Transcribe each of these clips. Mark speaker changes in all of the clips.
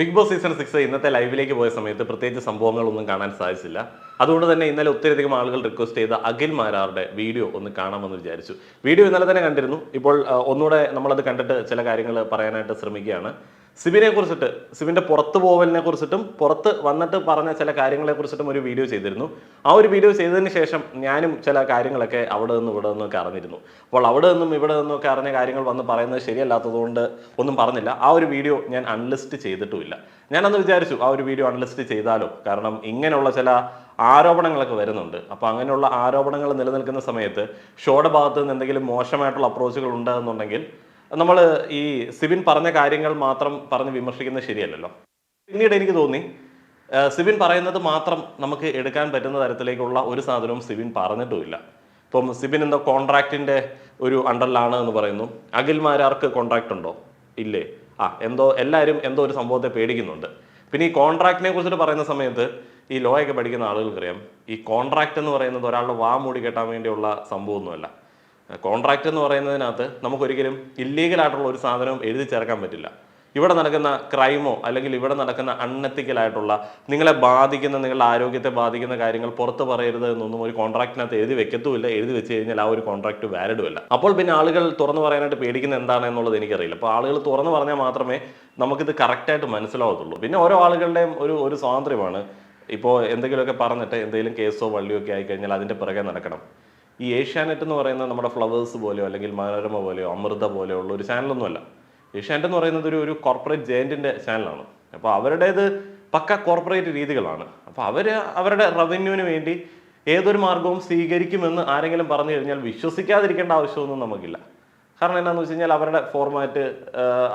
Speaker 1: Big boss season 6 ഇന്നത്തെ ലൈവിലേക്ക് പോയ സമയത്ത് പ്രത്യേകിച്ച് സംഭവങ്ങളൊന്നും കാണാൻ സാധിച്ചില്ല. അതുകൊണ്ട് തന്നെ ഇന്നലെ ഒത്തിരിയധികം ആളുകൾ റിക്വസ്റ്റ് ചെയ്ത അഖിൽ മാരാറുടെ വീഡിയോ ഒന്ന് കാണാമെന്ന് വിചാരിച്ചു. വീഡിയോ ഇന്നലെ തന്നെ കണ്ടിരുന്നു. ഇപ്പോൾ ഒന്നുകൂടെ നമ്മളത് കണ്ടിട്ട് ചില കാര്യങ്ങൾ പറയാനായിട്ട് ശ്രമിക്കുകയാണ്. സിബിനെ കുറിച്ചിട്ട്, സിബിന്റെ പുറത്തു പോവലിനെ കുറിച്ചിട്ടും പുറത്ത് വന്നിട്ട് പറഞ്ഞ ചില കാര്യങ്ങളെ കുറിച്ചിട്ടും ഒരു വീഡിയോ ചെയ്തിരുന്നു. ആ ഒരു വീഡിയോ ചെയ്തതിന് ശേഷം ഞാനും ചില കാര്യങ്ങളൊക്കെ അവിടെ നിന്നും ഇവിടെ നിന്നൊക്കെ അറിഞ്ഞിരുന്നു. അപ്പോൾ അവിടെ നിന്നും ഇവിടെ നിന്നൊക്കെ അറിഞ്ഞ കാര്യങ്ങൾ വന്ന് പറയുന്നത് ശരിയല്ലാത്തതുകൊണ്ട് ഒന്നും പറഞ്ഞില്ല. ആ ഒരു വീഡിയോ ഞാൻ അൺലിസ്റ്റ് ചെയ്തിട്ടുമില്ല. ഞാനന്ന് വിചാരിച്ചു ആ ഒരു വീഡിയോ അൺലിസ്റ്റ് ചെയ്താലോ, കാരണം ഇങ്ങനെയുള്ള ചില ആരോപണങ്ങളൊക്കെ വരുന്നുണ്ട്. അപ്പോൾ അങ്ങനെയുള്ള ആരോപണങ്ങൾ നിലനിൽക്കുന്ന സമയത്ത് ഷോയുടെ ഭാഗത്ത് നിന്ന് എന്തെങ്കിലും മോശമായിട്ടുള്ള അപ്രോച്ചുകൾ ഉണ്ടെന്നുണ്ടെങ്കിൽ നമ്മൾ ഈ സിബിൻ പറഞ്ഞ കാര്യങ്ങൾ മാത്രം പറഞ്ഞ് വിമർശിക്കുന്നത് ശരിയല്ലല്ലോ. പിന്നീട് എനിക്ക് തോന്നി സിബിൻ പറയുന്നത് മാത്രം നമുക്ക് എടുക്കാൻ പറ്റുന്ന തരത്തിലേക്കുള്ള ഒരു സാധനവും സിബിൻ പറഞ്ഞിട്ടുമില്ല. ഇപ്പം സിബിൻ എന്തോ കോൺട്രാക്റ്റിന്റെ ഒരു അണ്ടറിലാണ് എന്ന് പറയുന്നു. അഖിൽ മാരാർക്ക് കോൺട്രാക്ട് ഉണ്ടോ? ഇല്ലേ? എന്തോ എല്ലാവരും എന്തോ ഒരു സംഭവത്തെ പേടിക്കുന്നുണ്ട്. പിന്നെ ഈ കോൺട്രാക്റ്റിനെ കുറിച്ചിട്ട് പറയുന്ന സമയത്ത് ഈ ലോ ഒക്കെ പഠിക്കുന്ന ആളുകൾക്കറിയാം, ഈ കോൺട്രാക്ട് എന്ന് പറയുന്നത് ഒരാളുടെ വാ മൂടി കെട്ടാൻ വേണ്ടിയുള്ള സംഭവമൊന്നുമല്ല. കോൺട്രാക്ട് എന്ന് പറയുന്നതിനകത്ത് നമുക്കൊരിക്കലും ഇല്ലീഗലായിട്ടുള്ള ഒരു സാധനവും എഴുതി ചേർക്കാൻ പറ്റില്ല. ഇവിടെ നടക്കുന്ന ക്രൈമോ അല്ലെങ്കിൽ ഇവിടെ നടക്കുന്ന അൺഎത്തിക്കലായിട്ടുള്ള നിങ്ങളെ ബാധിക്കുന്ന, നിങ്ങളുടെ ആരോഗ്യത്തെ ബാധിക്കുന്ന കാര്യങ്ങൾ പുറത്ത് പറയരുത് എന്നൊന്നും ഒരു കോൺട്രാക്റ്റിനകത്ത് എഴുതി വെക്കത്തുമില്ല. എഴുതി വെച്ച് കഴിഞ്ഞാൽ ആ ഒരു കോൺട്രാക്ട് വാലിഡും അല്ല. അപ്പോൾ പിന്നെ ആളുകൾ തുറന്നു പറയാനായിട്ട് പേടിക്കുന്ന എന്താണ് എന്നുള്ളത് എനിക്കറിയില്ല. അപ്പോൾ ആളുകൾ തുറന്നു പറഞ്ഞാൽ മാത്രമേ നമുക്കിത് കറക്റ്റായിട്ട് മനസ്സിലാവത്തുള്ളൂ. പിന്നെ ഓരോ ആളുകളുടെയും ഒരു സ്വാതന്ത്ര്യമാണ്. ഇപ്പോൾ എന്തെങ്കിലുമൊക്കെ പറഞ്ഞിട്ട് എന്തെങ്കിലും കേസോ വള്ളിയോ ഒക്കെ ആയിക്കഴിഞ്ഞാൽ അതിൻ്റെ പിറകെ നടക്കണം. ഈ ഏഷ്യാനെറ്റ് എന്ന് പറയുന്നത് നമ്മുടെ ഫ്ലവേഴ്സ് പോലെയോ അല്ലെങ്കിൽ മനോരമ പോലെയോ അമൃത പോലെയോ ഉള്ള ഒരു ചാനലൊന്നുമല്ല. ഏഷ്യാനെറ്റ് എന്ന് പറയുന്നത് ഒരു കോർപ്പറേറ്റ് ജയന്റിന്റെ ചാനലാണ്. അപ്പോൾ അവരുടേത് പക്ക കോർപ്പറേറ്റ് രീതികളാണ്. അപ്പോൾ അവരുടെ റവന്യൂവിന് വേണ്ടി ഏതൊരു മാർഗവും സ്വീകരിക്കുമെന്ന് ആരെങ്കിലും പറഞ്ഞു കഴിഞ്ഞാൽ വിശ്വസിക്കാതിരിക്കേണ്ട ആവശ്യമൊന്നും നമുക്കില്ല. കാരണം എന്താണെന്ന് വെച്ച് കഴിഞ്ഞാൽ അവരുടെ ഫോർമാറ്റ്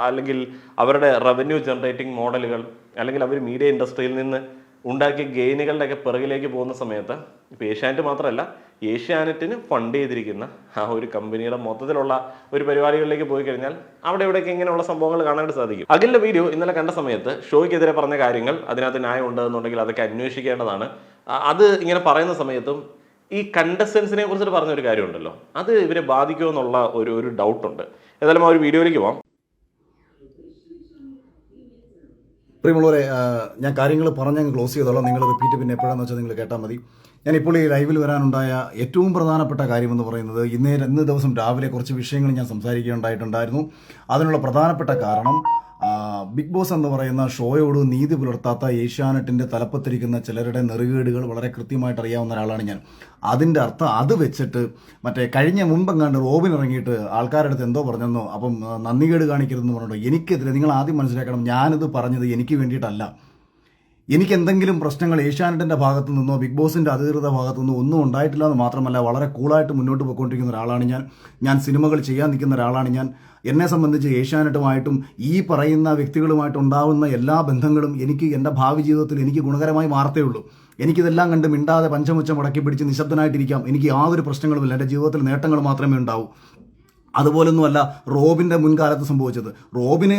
Speaker 1: അല്ലെങ്കിൽ അവരുടെ റവന്യൂ ജനറേറ്റിംഗ് മോഡലുകൾ അല്ലെങ്കിൽ അവർ മീഡിയ ഇൻഡസ്ട്രിയിൽ നിന്ന് ഉണ്ടാക്കിയ ഗെയിനുകളുടെയൊക്കെ പിറകിലേക്ക് പോകുന്ന സമയത്ത് ഇപ്പോൾ ഏഷ്യാനെറ്റ് മാത്രമല്ല, ഏഷ്യാനെറ്റിന് ഫണ്ട് ചെയ്തിരിക്കുന്ന ആ ഒരു കമ്പനിയുടെ മൊത്തത്തിലുള്ള ഒരു പരിപാടികളിലേക്ക് പോയി കഴിഞ്ഞാൽ അവിടെ ഇവിടെയൊക്കെ ഇങ്ങനെയുള്ള സംഭവങ്ങൾ കാണാനായിട്ട് സാധിക്കും. അഖിലിന്റെ വീഡിയോ ഇന്നലെ കണ്ട സമയത്ത് ഷോയ്ക്കെതിരെ പറഞ്ഞ കാര്യങ്ങൾ, അതിനകത്ത് ന്യായം ഉണ്ടെന്നുണ്ടെങ്കിൽ അതൊക്കെ അന്വേഷിക്കേണ്ടതാണ്. അത് ഇങ്ങനെ പറയുന്ന സമയത്തും ഈ കണ്ടസ്റ്റൻസിനെ കുറിച്ചിട്ട് പറഞ്ഞൊരു കാര്യമുണ്ടല്ലോ, അത് ഇവരെ ബാധിക്കുമോ എന്നുള്ള ഒരു ഡൗട്ടുണ്ട്. ഏതായാലും ആ ഒരു വീഡിയോയിലേക്ക് പോവാം.
Speaker 2: പ്രിയമുള്ളവരെ, ഞാൻ കാര്യങ്ങൾ പറഞ്ഞങ്ങ് ക്ലോസ് ചെയ്തോളാം. നിങ്ങൾ റിപ്പീറ്റ് പിന്നെ എപ്പോഴാണെന്ന് വെച്ചാൽ നിങ്ങൾ കേട്ടാൽ മതി. ഞാനിപ്പോൾ ഈ ലൈവിൽ വരാനുണ്ടായ ഏറ്റവും പ്രധാനപ്പെട്ട കാര്യമെന്ന് പറയുന്നത് ഇന്ന് ദിവസം രാവിലെ കുറച്ച് വിഷയങ്ങൾ ഞാൻ സംസാരിക്കുകയുണ്ടായിട്ടുണ്ടായിരുന്നു. അതിനുള്ള പ്രധാനപ്പെട്ട കാരണം ബിഗ് ബോസ് എന്ന് പറയുന്ന ഷോയോട് നീതി പുലർത്താത്ത ഏഷ്യാനെറ്റിന്റെ തലപ്പത്തിരിക്കുന്ന ചിലരുടെ നെറുകേടുകൾ വളരെ കൃത്യമായിട്ട് അറിയാവുന്ന ഒരാളാണ് ഞാൻ. അതിൻ്റെ അർത്ഥം അത് വെച്ചിട്ട് കഴിഞ്ഞ മുമ്പെങ്ങാണ്ട് റോബിൻ ഇറങ്ങിയിട്ട് ആൾക്കാരുടെ അടുത്ത് എന്തോ പറഞ്ഞെന്നോ, അപ്പം നന്ദികേട് കാണിക്കരുതെന്ന് പറഞ്ഞിട്ടോ. എനിക്കെതിരെ നിങ്ങൾ ആദ്യം മനസ്സിലാക്കണം, ഞാനിത് പറഞ്ഞത് എനിക്ക് വേണ്ടിയിട്ടല്ല. എനിക്ക് എന്തെങ്കിലും പ്രശ്നങ്ങൾ ഏഷ്യാനെറ്റിന്റെ ഭാഗത്തു നിന്നോ ബിഗ് ബോസിന്റെ അധികൃത ഭാഗത്തു നിന്നോ ഒന്നും ഉണ്ടായിട്ടില്ല എന്ന് മാത്രമല്ല, വളരെ കൂളായിട്ട് മുന്നോട്ട് പോയിക്കൊണ്ടിരിക്കുന്ന ഒരാളാണ് ഞാൻ സിനിമകൾ ചെയ്യാൻ നിൽക്കുന്ന ഒരാളാണ് ഞാൻ. എന്നെ സംബന്ധിച്ച് ഏഷ്യാനെറ്റുമായിട്ടും ഈ പറയുന്ന വ്യക്തികളുമായിട്ട് ഉണ്ടാവുന്ന എല്ലാ ബന്ധങ്ങളും എനിക്ക് എൻ്റെ ഭാവി ജീവിതത്തിൽ എനിക്ക് ഗുണകരമായി മാറത്തേ ഉള്ളൂ. എനിക്കിതെല്ലാം കണ്ട് മിണ്ടാതെ പഞ്ചമുച്ചം മുടക്കി പിടിച്ച് നിശബ്ദനായിട്ടിരിക്കാം. എനിക്ക് യാതൊരു പ്രശ്നങ്ങളുമില്ല. എൻ്റെ ജീവിതത്തിൽ നേട്ടങ്ങൾ മാത്രമേ ഉണ്ടാവൂ. അതുപോലൊന്നുമല്ല റോബിൻ്റെ മുൻകാലത്ത് സംഭവിച്ചത്.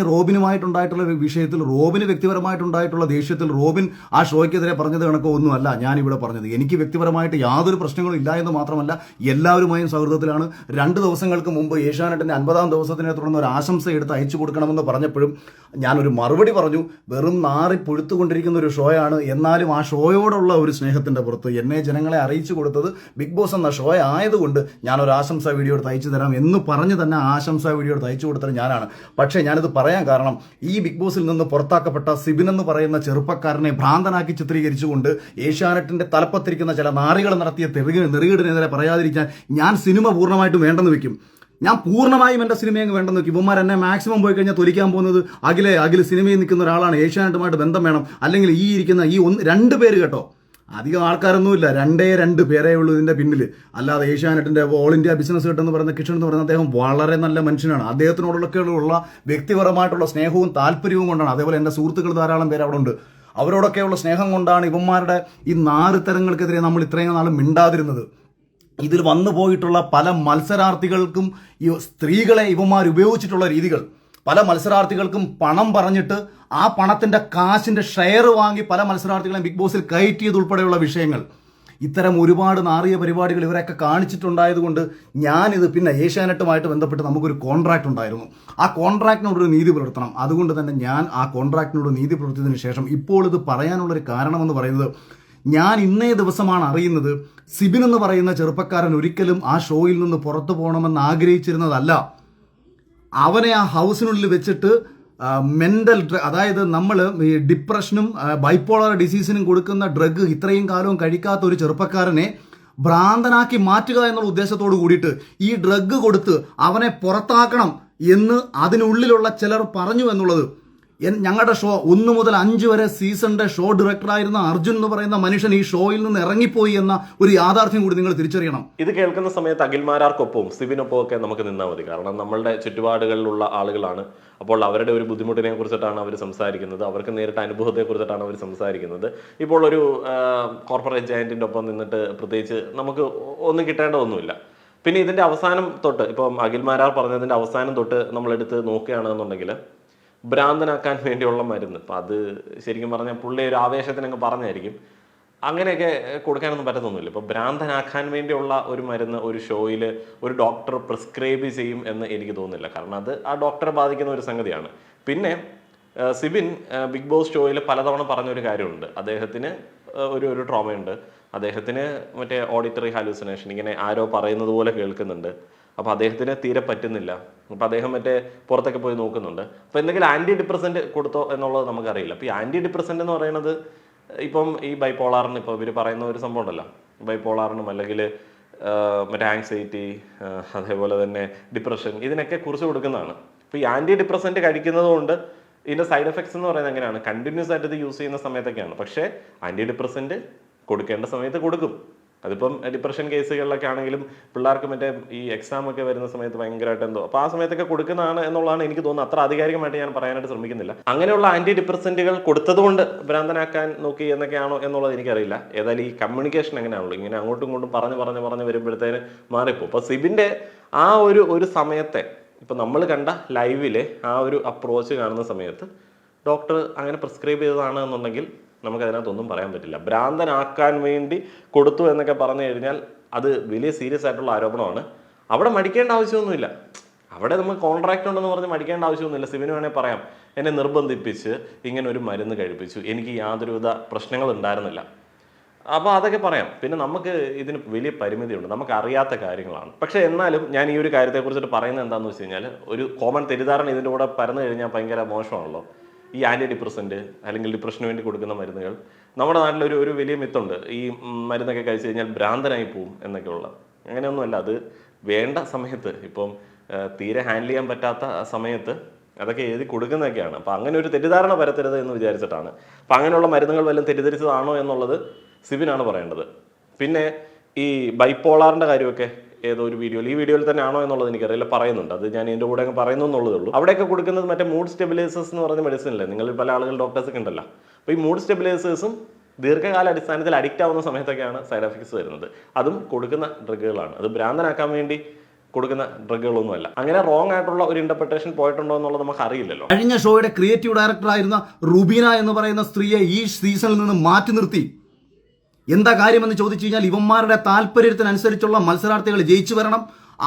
Speaker 2: റോബിനുമായിട്ടുണ്ടായിട്ടുള്ള വിഷയത്തിൽ, റോബിന് വ്യക്തിപരമായിട്ടുണ്ടായിട്ടുള്ള ദേഷ്യത്തിൽ റോബിൻ ആ ഷോയ്ക്കെതിരെ പറഞ്ഞത് കണക്കോ ഒന്നുമല്ല ഞാനിവിടെ പറഞ്ഞത്. എനിക്ക് വ്യക്തിപരമായിട്ട് യാതൊരു പ്രശ്നങ്ങളും ഇല്ല എന്ന് മാത്രമല്ല, എല്ലാവരുമായും സൗഹൃദത്തിലാണ്. 2 ദിവസങ്ങൾക്ക് മുമ്പ് ഏഷ്യാനെറ്റിൻ്റെ 50-ാം ദിവസത്തിനെ തുടർന്ന് ഒരു ആശംസ എടുത്ത് അയച്ചു കൊടുക്കണമെന്ന് പറഞ്ഞപ്പോഴും ഞാനൊരു മറുപടി പറഞ്ഞു. വെറും നാറി പൊഴുത്തുകൊണ്ടിരിക്കുന്ന ഒരു ഷോയാണ്. എന്നാലും ആ ഷോയോടുള്ള ഒരു സ്നേഹത്തിൻ്റെ പുറത്ത് എന്നെ ജനങ്ങളെ അറിയിച്ചു കൊടുത്തത് ബിഗ് ബോസ് എന്ന ഷോ ആയതുകൊണ്ട് ഞാനൊരു ആശംസ വീഡിയോ എടുത്ത് അയച്ചു തരാം എന്ന് പറഞ്ഞു തന്നെ ആശംസാ വീഡിയോ എടുത്ത് അയച്ചു കൊടുത്തത് ഞാനാണ്. പക്ഷേ ഞാനിത് പറയാൻ കാരണം, ഈ ബിഗ് ബോസിൽ നിന്ന് പുറത്താക്കപ്പെട്ട സിബിൻ എന്ന് പറയുന്ന ചെറുപ്പക്കാരനെ ഭ്രാന്തനാക്കി ചിത്രീകരിച്ചുകൊണ്ട് ഏഷ്യാനെറ്റിന്റെ തലപ്പത്തിരിക്കുന്ന ചില നാറികൾ നടത്തിയ നെറുകേടിനെതിരെ പറയാതിരിക്കാൻ ഞാൻ സിനിമ പൂർണ്ണമായിട്ടും വേണ്ടെന്ന് വെക്കും. ഞാൻ പൂർണ്ണമായും എൻ്റെ സിനിമയെ വേണ്ടെന്ന് വെക്കും. ഇവന്മാർ എന്നെ മാക്സിമം പോയി കഴിഞ്ഞാൽ തൊലിക്കാൻ പോകുന്നത് അഖിൽ സിനിമയിൽ നിൽക്കുന്ന ഒരാളാണ്, ഏഷ്യാനെറ്റുമായിട്ട് ബന്ധം വേണം, അല്ലെങ്കിൽ ഈ ഇരിക്കുന്ന ഈ 2 പേര് കേട്ടോ, അധികം ആൾക്കാരൊന്നുമില്ല, 2 പേരേ ഉള്ളൂ ഇതിൻ്റെ പിന്നിൽ. അല്ലാതെ ഏഷ്യാനെറ്റിൻ്റെ ഓൾ ഇന്ത്യ ബിസിനസ് ഹെഡ് എന്ന് പറയുന്ന കിഷൻ എന്ന് പറയുന്ന അദ്ദേഹം വളരെ നല്ല മനുഷ്യനാണ്. അദ്ദേഹത്തിനോടൊക്കെയുള്ള വ്യക്തിപരമായിട്ടുള്ള സ്നേഹവും താല്പര്യവും കൊണ്ടാണ്. അതേപോലെ എൻ്റെ സുഹൃത്തുക്കൾ ധാരാളം പേര് അവിടെ ഉണ്ട്. അവരോടൊക്കെയുള്ള സ്നേഹം കൊണ്ടാണ് ഇവന്മാരുടെ ഈ 4 തരങ്ങൾക്കെതിരെ നമ്മൾ ഇത്രയും നാളും മിണ്ടാതിരുന്നത്. ഇതിൽ വന്നു പോയിട്ടുള്ള പല മത്സരാർത്ഥികൾക്കും ഈ സ്ത്രീകളെ ഇവന്മാർ ഉപയോഗിച്ചിട്ടുള്ള രീതികൾ, പല മത്സരാർത്ഥികൾക്കും പണം പറഞ്ഞിട്ട് ആ പണത്തിന്റെ കാശിന്റെ ഷെയർ വാങ്ങി പല മത്സരാർത്ഥികളെയും ബിഗ് ബോസിൽ കയറ്റിയതുൾപ്പെടെയുള്ള വിഷയങ്ങൾ, ഇത്തരം ഒരുപാട് നാറിയ പരിപാടികൾ ഇവരൊക്കെ കാണിച്ചിട്ടുണ്ടായതുകൊണ്ട് ഞാനിത് പിന്നെ ഏഷ്യാനെറ്റുമായിട്ട് ബന്ധപ്പെട്ട് നമുക്കൊരു കോൺട്രാക്ട് ഉണ്ടായിരുന്നു. ആ കോൺട്രാക്റ്റിനോടൊരു നീതി പുലർത്തണം. അതുകൊണ്ട് തന്നെ ഞാൻ ആ കോൺട്രാക്റ്റിനോട് നീതി പുലർത്തിയതിന് ശേഷം ഇപ്പോൾ ഇത് പറയാനുള്ളൊരു കാരണമെന്ന് പറയുന്നത്, ഞാൻ ഇന്നേ ദിവസമാണ് അറിയുന്നത് സിബിൻ എന്ന് പറയുന്ന ചെറുപ്പക്കാരൻ ഒരിക്കലും ആ ഷോയിൽ നിന്ന് പുറത്തു പോകണമെന്ന് ആഗ്രഹിച്ചിരുന്നതല്ല. അവനെ ആ ഹൗസിനുള്ളിൽ വെച്ചിട്ട് മെൻ്റൽ അതായത് നമ്മൾ ഈ ഡിപ്രഷനും ബൈപ്പോളർ ഡിസീസിനും കൊടുക്കുന്ന ഡ്രഗ് ഇത്രയും കാലവും കഴിക്കാത്ത ഒരു ചെറുപ്പക്കാരനെ ഭ്രാന്തനാക്കി മാറ്റുക എന്നുള്ള ഉദ്ദേശത്തോട് കൂടിയിട്ട് ഈ ഡ്രഗ് കൊടുത്ത് അവനെ പുറത്താക്കണം എന്ന് അതിനുള്ളിലുള്ള ചിലർ പറഞ്ഞു എന്നുള്ളത്, ഞങ്ങളുടെ ഷോ 1 മുതൽ 5 വരെ സീസണിന്റെ ഷോ ഡയറക്ടറായിരുന്ന അർജുൻ എന്ന് പറയുന്ന മനുഷ്യൻ ഈ ഷോയിൽ നിന്ന് ഇറങ്ങിപ്പോയി എന്ന ഒരു യാഥാർത്ഥ്യം കൂടി നിങ്ങൾ തിരിച്ചറിയണം.
Speaker 1: ഇത് കേൾക്കുന്ന സമയത്ത് അഖിൽമാരാർക്കൊപ്പവും സിബിനൊപ്പം ഒക്കെ നമുക്ക് നിന്നാൽ മതി. കാരണം നമ്മളുടെ ചുറ്റുപാടുകളിലുള്ള ആളുകളാണ്. അപ്പോൾ അവരുടെ ഒരു ബുദ്ധിമുട്ടിനെ കുറിച്ചിട്ടാണ് അവർ സംസാരിക്കുന്നത്, അവർക്ക് നേരിട്ട അനുഭവത്തെ കുറിച്ചിട്ടാണ് അവർ സംസാരിക്കുന്നത്. ഇപ്പോൾ ഒരു കോർപ്പറേറ്റ് ജയന്റിന്റെ ഒപ്പം നിന്നിട്ട് പ്രത്യേകിച്ച് നമുക്ക് ഒന്നും കിട്ടേണ്ടതൊന്നുമില്ല. പിന്നെ ഇതിന്റെ അവസാനം തൊട്ട്, ഇപ്പം അഖിൽമാരാർ പറഞ്ഞതിന്റെ അവസാനം തൊട്ട് നമ്മളെടുത്ത് നോക്കുകയാണെന്നുണ്ടെങ്കിൽ ഭ്രാന്തനാക്കാൻ വേണ്ടിയുള്ള മരുന്ന്, അപ്പം അത് ശരിക്കും പറഞ്ഞാൽ പുള്ളി ഒരു ആവേശത്തിനങ്ങ് പറഞ്ഞായിരിക്കും, അങ്ങനെയൊക്കെ കൊടുക്കാനൊന്നും പറ്റത്തൊന്നുമില്ല. ഇപ്പോൾ ഭ്രാന്തനാക്കാൻ വേണ്ടിയുള്ള ഒരു മരുന്ന് ഒരു ഷോയിൽ ഒരു ഡോക്ടർ പ്രിസ്ക്രൈബ് ചെയ്യും എന്ന് എനിക്ക് തോന്നുന്നില്ല. കാരണം അത് ആ ഡോക്ടറെ ബാധിക്കുന്ന ഒരു സംഗതിയാണ്. പിന്നെ സിബിൻ ബിഗ് ബോസ് ഷോയിൽ പലതവണ പറഞ്ഞൊരു കാര്യമുണ്ട്, അദ്ദേഹത്തിന് ഒരു ട്രോമയുണ്ട്, അദ്ദേഹത്തിന് മറ്റേ ഓഡിറ്ററി ഹാലൂസിനേഷൻ, ഇങ്ങനെ ആരോ പറയുന്നത് പോലെ കേൾക്കുന്നുണ്ട്, അപ്പോൾ അദ്ദേഹത്തിന് തീരെ പറ്റുന്നില്ല, അപ്പോൾ അദ്ദേഹം മറ്റേ പുറത്തൊക്കെ പോയി നോക്കുന്നുണ്ട്. അപ്പോൾ എന്തെങ്കിലും ആൻറ്റി ഡിപ്രസൻറ്റ് കൊടുത്തോ എന്നുള്ളത് നമുക്കറിയില്ല. അപ്പോൾ ഈ ആൻറ്റി ഡിപ്രസൻറ്റ് എന്ന് പറയുന്നത് ഇപ്പം ഈ ബൈപ്പോളാറിന് ഇപ്പോൾ ഇവർ പറയുന്ന ഒരു സംഭവം ഉണ്ടല്ലോ, ബൈപ്പോളാറിനും അല്ലെങ്കിൽ മറ്റേ ആങ്സൈറ്റി, അതേപോലെ തന്നെ ഡിപ്രഷൻ, ഇതിനൊക്കെ കുറിച്ച് കൊടുക്കുന്നതാണ്. ഇപ്പോൾ ഈ ആൻറ്റി ഡിപ്രസൻറ്റ് കഴിക്കുന്നത് കൊണ്ട് ഇതിൻ്റെ സൈഡ് എഫക്ട്സ് എന്ന് പറയുന്നത് എങ്ങനെയാണ്, കണ്ടിന്യൂസ് ആയിട്ട് ഇത് യൂസ് ചെയ്യുന്ന സമയത്തൊക്കെയാണ്. പക്ഷേ ആൻറ്റി ഡിപ്രസൻറ്റ് കൊടുക്കേണ്ട സമയത്ത് കൊടുക്കും. അതിപ്പം ഡിപ്രഷൻ കേസുകളിലൊക്കെ ആണെങ്കിലും പിള്ളേർക്ക് മറ്റേ ഈ എക്സാം ഒക്കെ വരുന്ന സമയത്ത് ഭയങ്കരമായിട്ട് എന്തോ, അപ്പോൾ ആ സമയത്തൊക്കെ കൊടുക്കുന്നതാണ് എന്നുള്ളതാണ് എനിക്ക് തോന്നുന്നത്. അത്ര ആധികാരികമായിട്ട് ഞാൻ പറയാനായിട്ട് ശ്രമിക്കുന്നില്ല. അങ്ങനെയുള്ള ആൻറ്റി ഡിപ്രസൻറ്റുകൾ കൊടുത്തതുകൊണ്ട് ഭ്രാന്തനാക്കാൻ നോക്കി എന്നൊക്കെയാണോ എന്നുള്ളത് എനിക്കറിയില്ല. ഏതായാലും ഈ കമ്മ്യൂണിക്കേഷൻ എങ്ങനെയാണല്ലോ, ഇങ്ങനെ അങ്ങോട്ടും ഇങ്ങോട്ടും പറഞ്ഞ് വരുമ്പോഴത്തേന് മാറിപ്പോകും. അപ്പോൾ സിബിൻ്റെ ആ ഒരു സമയത്തെ, ഇപ്പം നമ്മൾ കണ്ട ലൈവിലെ ആ ഒരു അപ്രോച്ച് കാണുന്ന സമയത്ത് ഡോക്ടർ അങ്ങനെ പ്രിസ്ക്രൈബ് ചെയ്തതാണ് എന്നുണ്ടെങ്കിൽ നമുക്കതിനകത്തൊന്നും പറയാൻ പറ്റില്ല. ഭ്രാന്തനാക്കാൻ വേണ്ടി കൊടുത്തു എന്നൊക്കെ പറഞ്ഞു കഴിഞ്ഞാൽ അത് വലിയ സീരിയസ് ആയിട്ടുള്ള ആരോപണമാണ്. അവിടെ മടിക്കേണ്ട ആവശ്യമൊന്നുമില്ല. അവിടെ നമ്മൾ കോൺട്രാക്ട് ഉണ്ടെന്ന് പറഞ്ഞ് മടിക്കേണ്ട ആവശ്യമൊന്നുമില്ല. സിബിന് വേണേൽ പറയാം, എന്നെ നിർബന്ധിപ്പിച്ച് ഇങ്ങനെ ഒരു മരുന്ന് കഴിപ്പിച്ചു, എനിക്ക് യാതൊരുവിധ പ്രശ്നങ്ങൾ ഉണ്ടായിരുന്നില്ല, അപ്പോൾ അതൊക്കെ പറയാം. പിന്നെ നമുക്ക് ഇതിന് വലിയ പരിമിതിയുണ്ട്, നമുക്ക് അറിയാത്ത കാര്യങ്ങളാണ്. പക്ഷേ എന്നാലും ഞാൻ ഈ ഒരു കാര്യത്തെക്കുറിച്ചിട്ട് പറയുന്നത് എന്താണെന്ന് വെച്ച് കഴിഞ്ഞാൽ, ഒരു കോമൺ തെറ്റിദ്ധാരണ ഇതിൻ്റെ കൂടെ പരന്നു കഴിഞ്ഞാൽ ഭയങ്കര മോശമാണല്ലോ. ഈ ആൻറ്റി ഡിപ്രസൻറ്റ് അല്ലെങ്കിൽ ഡിപ്രഷന് വേണ്ടി കൊടുക്കുന്ന മരുന്നുകൾ, നമ്മുടെ നാട്ടിലൊരു വലിയ മിത്തുണ്ട്, ഈ മരുന്നൊക്കെ കഴിച്ചു കഴിഞ്ഞാൽ ഭ്രാന്തനായി പോവും എന്നൊക്കെയുള്ള. അങ്ങനെയൊന്നുമല്ല. അത് വേണ്ട സമയത്ത്, ഇപ്പം തീരെ ഹാൻഡിൽ ചെയ്യാൻ പറ്റാത്ത സമയത്ത് അതൊക്കെ എഴുതി കൊടുക്കുന്നതൊക്കെയാണ്. അപ്പോൾ അങ്ങനെ ഒരു തെറ്റിദ്ധാരണ പരത്തരുത് എന്ന് വിചാരിച്ചിട്ടാണ്. അപ്പം അങ്ങനെയുള്ള മരുന്നുകൾ വല്ലതും തെറ്റിദ്ധരിച്ചതാണോ എന്നുള്ളത് സിബിനാണ് പറയേണ്ടത്. പിന്നെ ഈ ബൈപ്പോളാറിൻ്റെ കാര്യമൊക്കെ ഏതോ ഒരു വീഡിയോയിൽ, ഈ വീഡിയോയിൽ തന്നെ ആണോ എന്നുള്ളത് എനിക്കറിയില്ല, പറയുന്നുണ്ട്. അത് ഞാൻ ഇതിൻ്റെ കൂടെ അങ്ങ് പറയുന്നു എന്നുള്ളതേ ഉള്ളൂ. അവിടെയൊക്കെ കൊടുക്കുന്നത് മറ്റേ മൂഡ് സ്റ്റെബിലൈസേഴ്സ് എന്ന് പറയുന്ന മെഡിസിൻ അല്ലേ, നിങ്ങൾ പല ആളുകൾ ഡോക്ടേഴ്സൊക്കെ ഉണ്ടല്ലോ. അപ്പോൾ ഈ മൂഡ് സ്റ്റെബിലൈസേഴ്സും ദീർഘകാല അടിസ്ഥാനത്തിൽ അഡിക്റ്റ് ആവുന്ന സമയത്തൊക്കെയാണ് സൈഡ് എഫക്ട്സ് വരുന്നത്. അതും കൊടുക്കുന്ന ഡ്രഗുകളാണ്. അത് ഭ്രാന്തനാക്കാൻ വേണ്ടി കൊടുക്കുന്ന ഡ്രഗുകളൊന്നുമല്ല. അങ്ങനെ റോങ് ആയിട്ടുള്ള ഒരു ഇന്റർപ്രിട്ടേഷൻ പോയിട്ടുണ്ടോ എന്നുള്ളത് നമുക്ക് അറിയില്ലല്ലോ.
Speaker 2: കഴിഞ്ഞ ഷോയുടെ ക്രിയേറ്റീവ് ഡയറക്ടറായിരുന്ന റുബീന എന്ന് പറയുന്ന സ്ത്രീയെ ഈ സീസണിൽ നിന്ന് മാറ്റി നിർത്തി. എന്താ കാര്യമെന്ന് ചോദിച്ചു കഴിഞ്ഞാൽ, ഇവന്മാരുടെ താല്പര്യത്തിനനുസരിച്ചുള്ള മത്സരാർത്ഥികൾ ജയിച്ചു വരണം.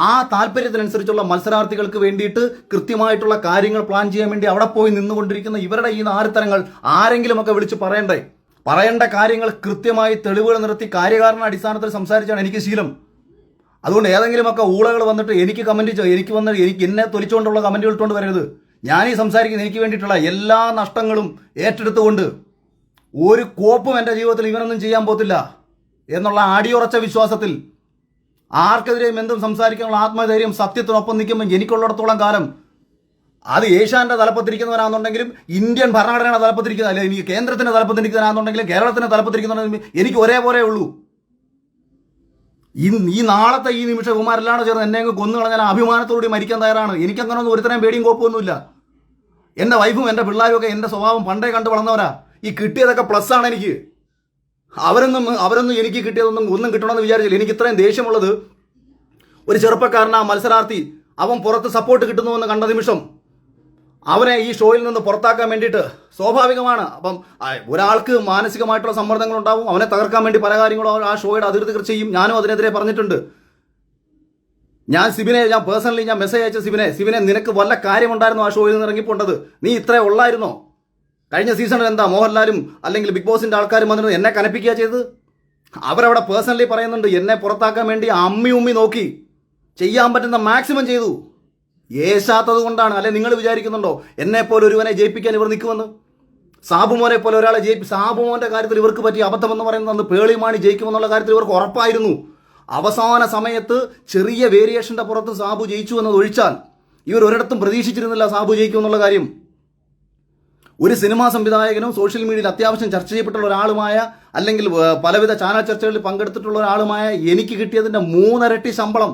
Speaker 2: ആ താല്പര്യത്തിനനുസരിച്ചുള്ള മത്സരാർത്ഥികൾക്ക് വേണ്ടിയിട്ട് കൃത്യമായിട്ടുള്ള കാര്യങ്ങൾ പ്ലാൻ ചെയ്യാൻ വേണ്ടി അവിടെ പോയി നിന്നുകൊണ്ടിരിക്കുന്ന ഇവരുടെ ഈ നാരിത്തരങ്ങൾ ആരെങ്കിലുമൊക്കെ വിളിച്ച് പറയേണ്ട കാര്യങ്ങൾ കൃത്യമായി തെളിവുകൾ നിർത്തി കാര്യകാരണ അടിസ്ഥാനത്തിൽ സംസാരിച്ചാണ് എനിക്ക് ശീലം. അതുകൊണ്ട് ഏതെങ്കിലുമൊക്കെ ഊളകൾ വന്നിട്ട് എനിക്ക് എന്നെ തൊലിച്ചുകൊണ്ടുള്ള കമന്റുകൾ ഇട്ടുകൊണ്ട് വരരുത്. ഞാനീ സംസാരിക്കുന്നത് എനിക്ക് വേണ്ടിയിട്ടുള്ള എല്ലാ നഷ്ടങ്ങളും ഏറ്റെടുത്തുകൊണ്ട് ഒരു കോപ്പും എൻ്റെ ജീവിതത്തിൽ ഇവനൊന്നും ചെയ്യാൻ പോത്തില്ല എന്നുള്ള അടിയുറച്ച വിശ്വാസത്തിൽ ആർക്കെതിരെയും എന്തും സംസാരിക്കാനുള്ള ആത്മധൈര്യം സത്യത്തിനൊപ്പം നിൽക്കുമ്പോൾ എനിക്കുള്ളിടത്തോളം കാലം അത് ഏഷ്യാന്റെ തലപ്പത്തിരിക്കുന്നവരാണെന്നുണ്ടെങ്കിലും ഇന്ത്യൻ ഭരണഘടനയുടെ തലപ്പത്തിരിക്കുന്ന, അല്ലെങ്കിൽ എനിക്ക് കേന്ദ്രത്തിന്റെ തലപ്പത്തിരിക്കുന്നവരാണെന്നുണ്ടെങ്കിലും കേരളത്തിന്റെ തലപ്പത്തിരിക്കുന്നവരാണെങ്കിലും എനിക്ക് ഒരേപോലെ ഉള്ളൂ. ഈ നാളത്തെ ഈ നിമിഷം കുമാരെല്ലാം ചേർന്ന് എന്നെ കൊന്നു കളഞ്ഞാൽ അഭിമാനത്തോടുകൂടി മരിക്കാൻ തയ്യാറാണ്. എനിക്കങ്ങനൊന്നും ഒരുത്തരം പേടിയും കോപ്പമൊന്നുമില്ല. എൻ്റെ വൈഫും എൻ്റെ പിള്ളേരും ഒക്കെ എൻ്റെ സ്വഭാവം പണ്ടേ കണ്ടു വളർന്നവരാ. ഈ കിട്ടിയതൊക്കെ പ്ലസ് ആണ് എനിക്ക്. അവരൊന്നും എനിക്ക് ഒന്നും കിട്ടണമെന്ന് വിചാരിച്ചില്ല. എനിക്ക് ഇത്രയും ദേഷ്യമുള്ളത്, ഒരു ചെറുപ്പക്കാരനാ മത്സരാർത്ഥി, അവൻ പുറത്ത് സപ്പോർട്ട് കിട്ടുന്നുവെന്ന് കണ്ട നിമിഷം അവനെ ഈ ഷോയിൽ നിന്ന് പുറത്താക്കാൻ വേണ്ടിയിട്ട് സ്വാഭാവികമാണ്. അപ്പം ഒരാൾക്ക് മാനസികമായിട്ടുള്ള സമ്മർദ്ദങ്ങൾ ഉണ്ടാവും. അവനെ തകർക്കാൻ വേണ്ടി പല കാര്യങ്ങളും ആ ഷോയുടെ അധികൃതർ ചെയ്യും. ഞാനും അതിനെതിരെ പറഞ്ഞിട്ടുണ്ട്. ഞാൻ പേഴ്സണലി മെസ്സേജ് അയച്ച സിബിനെ നിനക്ക് വല്ല കാര്യമുണ്ടായിരുന്നു ആ ഷോയിൽ നിന്ന് ഇറങ്ങിപ്പോണ്ടത്? നീ ഇത്രേ ഉള്ളായിരുന്നോ? കഴിഞ്ഞ സീസണിൽ എന്താ മോഹൻലാലും അല്ലെങ്കിൽ ബിഗ് ബോസിന്റെ ആൾക്കാരും വന്നിട്ട് എന്നെ കനപ്പിക്കുക ചെയ്തത്? അവരവിടെ പേഴ്സണലി പറയുന്നുണ്ട് എന്നെ പുറത്താക്കാൻ വേണ്ടി ഉമ്മി നോക്കി, ചെയ്യാൻ പറ്റുന്ന മാക്സിമം ചെയ്തു. ഏശാത്തത് കൊണ്ടാണ്. അല്ലെ നിങ്ങൾ വിചാരിക്കുന്നുണ്ടോ എന്നെപ്പോലെ ഒരുവനെ ജയിപ്പിക്കാൻ ഇവർ നിൽക്കുമെന്ന്? സാബുമോനെ പോലെ ഒരാളെ സാബുമോന്റെ കാര്യത്തിൽ ഇവർക്ക് പറ്റിയ അബദ്ധമെന്ന് പറയുന്നത് അന്ന് പേളിമാണി ജയിക്കുമെന്നുള്ള കാര്യത്തിൽ ഇവർക്ക് ഉറപ്പായിരുന്നു. അവസാന സമയത്ത് ചെറിയ വേരിയേഷന്റെ പുറത്ത് സാബു ജയിച്ചു എന്നത് ഒഴിച്ചാൽ ഇവർ ഒരിടത്തും പ്രതീക്ഷിച്ചിരുന്നില്ല സാബു ജയിക്കുമെന്നുള്ള കാര്യം. ഒരു സിനിമാ സംവിധായകനും സോഷ്യൽ മീഡിയയിൽ അത്യാവശ്യം ചർച്ച ചെയ്യപ്പെട്ടുള്ള ഒരാളുമായ അല്ലെങ്കിൽ പലവിധ ചാനൽ ചർച്ചകളിൽ പങ്കെടുത്തിട്ടുള്ള ഒരാളുമായ എനിക്ക് കിട്ടിയതിന്റെ 3 ഇരട്ടി ശമ്പളം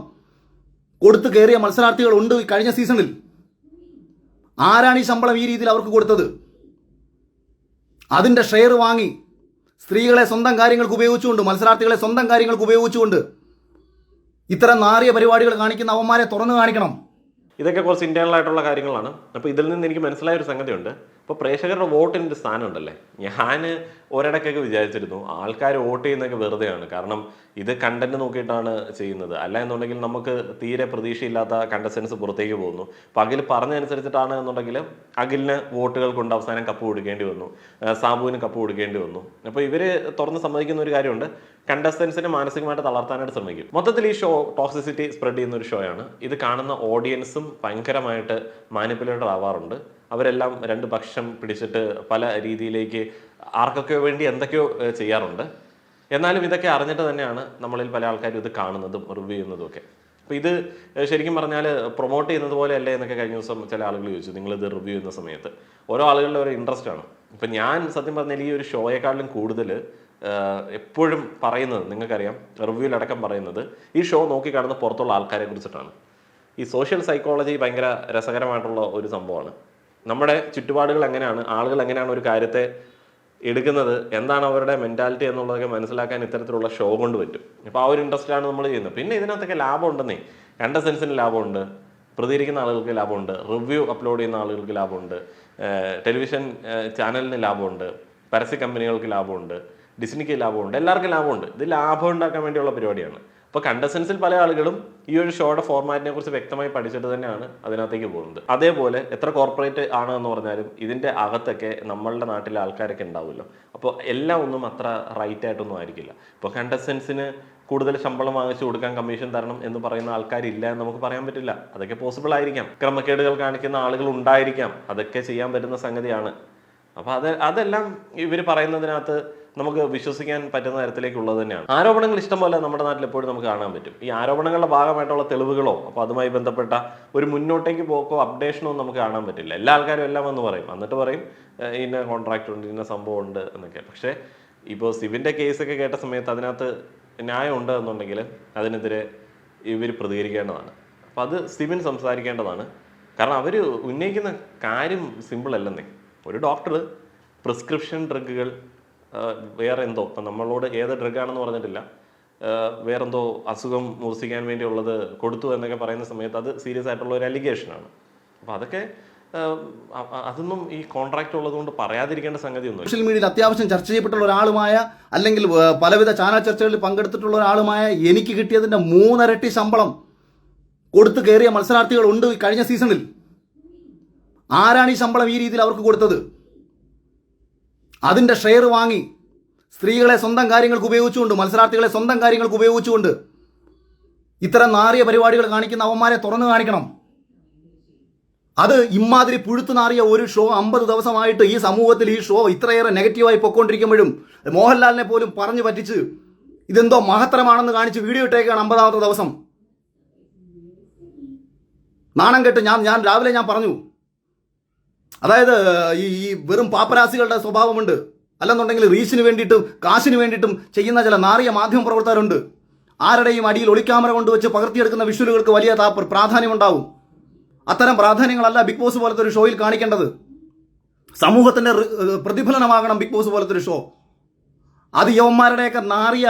Speaker 2: കൊടുത്തു കയറിയ മത്സരാർത്ഥികൾ ഉണ്ട് കഴിഞ്ഞ സീസണിൽ. ആരാണ് ഈ ശമ്പളം ഈ രീതിയിൽ അവർക്ക് കൊടുത്തത്? അതിന്റെ ഷെയർ വാങ്ങി സ്ത്രീകളെ സ്വന്തം കാര്യങ്ങൾക്ക് ഉപയോഗിച്ചുകൊണ്ട്, മത്സരാർത്ഥികളെ സ്വന്തം കാര്യങ്ങൾക്ക് ഉപയോഗിച്ചുകൊണ്ട് ഇത്തരം നാറിയ പരിപാടികൾ കാണിക്കുന്ന അവന്മാരെ തുറന്നു കാണിക്കണം.
Speaker 1: ഇതൊക്കെ കുറച്ച് ഇന്റേണൽ ആയിട്ടുള്ള കാര്യങ്ങളാണ്. അപ്പോൾ ഇതിൽ നിന്ന് എനിക്ക് മനസ്സിലായ ഒരു സംഗതിയുണ്ട്. ഇപ്പോൾ പ്രേക്ഷകരുടെ വോട്ടിൻ്റെ സ്ഥാനം ഉണ്ടല്ലേ, ഞാൻ ഒരിടക്കൊക്കെ വിചാരിച്ചിരുന്നു ആൾക്കാർ വോട്ട് ചെയ്യുന്നതൊക്കെ വെറുതെയാണ്. കാരണം ഇത് കണ്ടന്റ് നോക്കിയിട്ടാണ് ചെയ്യുന്നത്. അല്ല എന്നുണ്ടെങ്കിൽ നമുക്ക് തീരെ പ്രതീക്ഷയില്ലാത്ത കണ്ടസ്റ്റൻസ് പുറത്തേക്ക് പോകുന്നു. അപ്പോൾ അഖിൽ പറഞ്ഞതനുസരിച്ചിട്ടാണ് എന്നുണ്ടെങ്കിൽ അഖിലിന് വോട്ടുകൾ കൊണ്ട് അവസാനം കപ്പ് കൊടുക്കേണ്ടി വന്നു, സാബുവിന് കപ്പ് കൊടുക്കേണ്ടി വന്നു. അപ്പോൾ ഇവർ തുറന്ന് സമ്മതിക്കുന്ന ഒരു കാര്യമുണ്ട്, കണ്ടസ്റ്റൻസിനെ മാനസികമായിട്ട് തളർത്താനായിട്ട് ശ്രമിക്കും. മൊത്തത്തിൽ ഈ ഷോ ടോക്സിസിറ്റി സ്പ്രെഡ് ചെയ്യുന്ന ഒരു ഷോയാണ്. ഇത് കാണുന്ന ഓഡിയൻസും ഭയങ്കരമായിട്ട് മാനിപ്പുലേറ്റർ ആവാറുണ്ട്. അവരെല്ലാം 2 പക്ഷം പിടിച്ചിട്ട് പല രീതിയിലേക്ക് ആർക്കൊക്കെയോ വേണ്ടി എന്തൊക്കെയോ ചെയ്യാറുണ്ട്. എന്നാലും ഇതൊക്കെ അറിഞ്ഞിട്ട് തന്നെയാണ് നമ്മളിൽ പല ആൾക്കാരും ഇത് കാണുന്നതും റിവ്യൂ ചെയ്യുന്നതും ഒക്കെ. അപ്പോൾ ഇത് ശരിക്കും പറഞ്ഞാൽ പ്രൊമോട്ട് ചെയ്യുന്നത് പോലെ അല്ലേ എന്നൊക്കെ കഴിഞ്ഞ ദിവസം ചില ആളുകൾ ചോദിച്ചു, നിങ്ങളിത് റിവ്യൂ ചെയ്യുന്ന സമയത്ത്. ഓരോ ആളുകളുടെ ഓരോ ഇൻട്രസ്റ്റ് ആണ്. ഇപ്പം ഞാൻ സത്യം പറഞ്ഞാൽ ഈ ഒരു ഷോയെക്കാളും കൂടുതൽ എപ്പോഴും പറയുന്നത്, നിങ്ങൾക്കറിയാം, റിവ്യൂവിലടക്കം പറയുന്നത് ഈ ഷോ നോക്കി കാണുന്ന പുറത്തുള്ള ആൾക്കാരെ കുറിച്ചിട്ടാണ്. ഈ സോഷ്യൽ സൈക്കോളജി ഭയങ്കര രസകരമായിട്ടുള്ള ഒരു സംഭവമാണ്. നമ്മുടെ ചുറ്റുപാടുകൾ എങ്ങനെയാണ്, ആളുകൾ എങ്ങനെയാണ് ഒരു കാര്യത്തെ എടുക്കുന്നത്, എന്താണ് അവരുടെ മെൻറ്റാലിറ്റി എന്നുള്ളതൊക്കെ മനസ്സിലാക്കാൻ ഇത്തരത്തിലുള്ള ഷോ കൊണ്ട് പറ്റും. അപ്പോൾ ആ ഒരു ഇൻട്രസ്റ്റാണ് നമ്മൾ ചെയ്യുന്നത്. പിന്നെ ഇതിനകത്തൊക്കെ ലാഭം ഉണ്ടെന്നേ, കണ്ടസ്റ്റൻസിന് ലാഭമുണ്ട്, പ്രതികരിക്കുന്ന ആളുകൾക്ക് ലാഭമുണ്ട്, റിവ്യൂ അപ്ലോഡ് ചെയ്യുന്ന ആളുകൾക്ക് ലാഭമുണ്ട്, ടെലിവിഷൻ ചാനലിന് ലാഭമുണ്ട്, പരസ്യ കമ്പനികൾക്ക് ലാഭമുണ്ട്, ഡിസ്നിക്ക് ലാഭമുണ്ട്, എല്ലാവർക്കും ലാഭമുണ്ട്. ഇത് ലാഭം ഉണ്ടാക്കാൻ വേണ്ടിയുള്ള പരിപാടിയാണ്. അപ്പോൾ കണ്ടസ്റ്റൻസിൽ പല ആളുകളും ഈ ഒരു ഷോയുടെ ഫോർമാറ്റിനെ കുറിച്ച് വ്യക്തമായി പഠിച്ചിട്ട് തന്നെയാണ് അതിനകത്തേക്ക് പോകുന്നത്. അതേപോലെ എത്ര കോർപ്പറേറ്റ് ആണ് എന്ന് പറഞ്ഞാലും ഇതിൻ്റെ അകത്തൊക്കെ നമ്മളുടെ നാട്ടിലെ ആൾക്കാരൊക്കെ ഉണ്ടാവുമല്ലോ. അപ്പോൾ എല്ലാം ഒന്നും അത്ര റൈറ്റ് ആയിട്ടൊന്നും ആയിരിക്കില്ല. ഇപ്പോൾ കണ്ടസ്റ്റൻസിന് കൂടുതൽ ശമ്പളം വാങ്ങിച്ചു കൊടുക്കാൻ കമ്മീഷൻ തരണം എന്ന് പറയുന്ന ആൾക്കാരില്ല എന്ന് നമുക്ക് പറയാൻ പറ്റില്ല. അതൊക്കെ പോസിബിൾ ആയിരിക്കാം. ക്രമക്കേടുകൾ കാണിക്കുന്ന ആളുകൾ ഉണ്ടായിരിക്കാം. അതൊക്കെ ചെയ്യാൻ പറ്റുന്ന സംഗതിയാണ്. അപ്പോൾ അതെല്ലാം ഇവർ പറയുന്നതിനകത്ത് നമുക്ക് വിശ്വസിക്കാൻ പറ്റുന്ന തരത്തിലേക്കുള്ളത് തന്നെയാണ്. ആരോപണങ്ങൾ ഇഷ്ടം പോലെ നമ്മുടെ നാട്ടിൽ എപ്പോഴും നമുക്ക് കാണാൻ പറ്റും. ഈ ആരോപണങ്ങളുടെ ഭാഗമായിട്ടുള്ള തെളിവുകളോ അപ്പോൾ അതുമായി ബന്ധപ്പെട്ട ഒരു മുന്നോട്ടേക്ക് പോക്കോ അപ്ഡേഷനോ നമുക്ക് കാണാൻ പറ്റില്ല. എല്ലാ ആൾക്കാരും എല്ലാം എന്ന് പറയും, എന്നിട്ട് പറയും ഇന്ന കോൺട്രാക്റ്റ് ഉണ്ട്, ഇന്ന സംഭവം ഉണ്ട് എന്നൊക്കെ. പക്ഷേ ഇപ്പോൾ സിബിൻ്റെ കേസൊക്കെ കേട്ട സമയത്ത് അതിനകത്ത് ന്യായം ഉണ്ട് എന്നുണ്ടെങ്കിൽ അതിനെതിരെ ഇവർ പ്രതികരിക്കേണ്ടതാണ്. അപ്പോൾ അത് സിബിൻ സംസാരിക്കേണ്ടതാണ്. കാരണം അവർ ഉന്നയിക്കുന്ന കാര്യം സിമ്പിൾ അല്ലെന്നേ. ഒരു ഡോക്ടർ പ്രിസ്ക്രിപ്ഷൻ ഡ്രഗുകൾ വേറെ എന്തോ, ഇപ്പം നമ്മളോട് ഏത് ഡ്രഗാണെന്ന് പറഞ്ഞിട്ടില്ല, വേറെന്തോ അസുഖം മൂർച്ഛിക്കാൻ വേണ്ടിയുള്ളത് കൊടുത്തു എന്നൊക്കെ പറയുന്ന സമയത്ത് അത് സീരിയസ് ആയിട്ടുള്ള ഒരു അലിഗേഷനാണ്. അപ്പോൾ അതൊക്കെ അതൊന്നും ഈ കോൺട്രാക്ട് ഉള്ളത് കൊണ്ട് പറയാതിരിക്കേണ്ട സംഗതിയൊന്നും.
Speaker 2: സോഷ്യൽ മീഡിയയിൽ അത്യാവശ്യം ചർച്ച ചെയ്യപ്പെട്ടുള്ള ഒരാളുമായ അല്ലെങ്കിൽ പലവിധ ചാനൽ ചർച്ചകളിൽ പങ്കെടുത്തിട്ടുള്ള ഒരാളുമായ എനിക്ക് കിട്ടിയതിന്റെ 3 ഇരട്ടി ശമ്പളം കൊടുത്തു കയറിയ മത്സരാർത്ഥികൾ ഉണ്ട് കഴിഞ്ഞ സീസണിൽ. ആരാണ് ഈ ശമ്പളം ഈ രീതിയിൽ അവർക്ക് കൊടുത്തത്? അതിന്റെ ഷെയർ വാങ്ങി സ്ത്രീകളെ സ്വന്തം കാര്യങ്ങൾക്ക് ഉപയോഗിച്ചുകൊണ്ട്, മത്സരാർത്ഥികളെ സ്വന്തം കാര്യങ്ങൾക്ക് ഉപയോഗിച്ചുകൊണ്ട് ഇത്തരം നാറിയ പരിപാടികൾ കാണിക്കുന്ന അവന്മാരെ തുറന്നു കാണിക്കണം. അത് ഇമാതിരി പുഴുത്തു നാറിയ ഒരു ഷോ 50 ദിവസമായിട്ട് ഈ സമൂഹത്തിൽ ഈ ഷോ ഇത്രയേറെ നെഗറ്റീവായി പൊയ്ക്കൊണ്ടിരിക്കുമ്പോഴും മോഹൻലാലിനെ പോലും പറഞ്ഞു പറ്റിച്ച് ഇതെന്തോ മഹത്തരമാണെന്ന് കാണിച്ച് വീഡിയോ ഇട്ടേക്കാണ് 50ാമത്തെ ദിവസം. നാണം കെട്ട് ഞാൻ രാവിലെ പറഞ്ഞു, അതായത് ഈ വെറും പാപ്പരാസികളുടെ സ്വഭാവമുണ്ട്, അല്ലെന്നുണ്ടെങ്കിൽ റീച്ചിന് വേണ്ടിയിട്ടും കാശിന് വേണ്ടിയിട്ടും ചെയ്യുന്ന ചില നാറിയ മാധ്യമ പ്രവർത്തകരുണ്ട്. ആരുടെയും അടിയിൽ ഒളിക്യാമറ കൊണ്ടുവച്ച് പകർത്തിയെടുക്കുന്ന വിഷ്വലുകൾക്ക് വലിയ പ്രാധാന്യമുണ്ടാവും. അത്തരം പ്രാധാന്യങ്ങളല്ല ബിഗ് ബോസ് പോലത്തെ ഒരു ഷോയിൽ കാണിക്കേണ്ടത്. സമൂഹത്തിന്റെ പ്രതിഫലനമാകണം ബിഗ് ബോസ് പോലത്തെ ഒരു ഷോ. അത് യവന്മാരുടെയൊക്കെ നാറിയ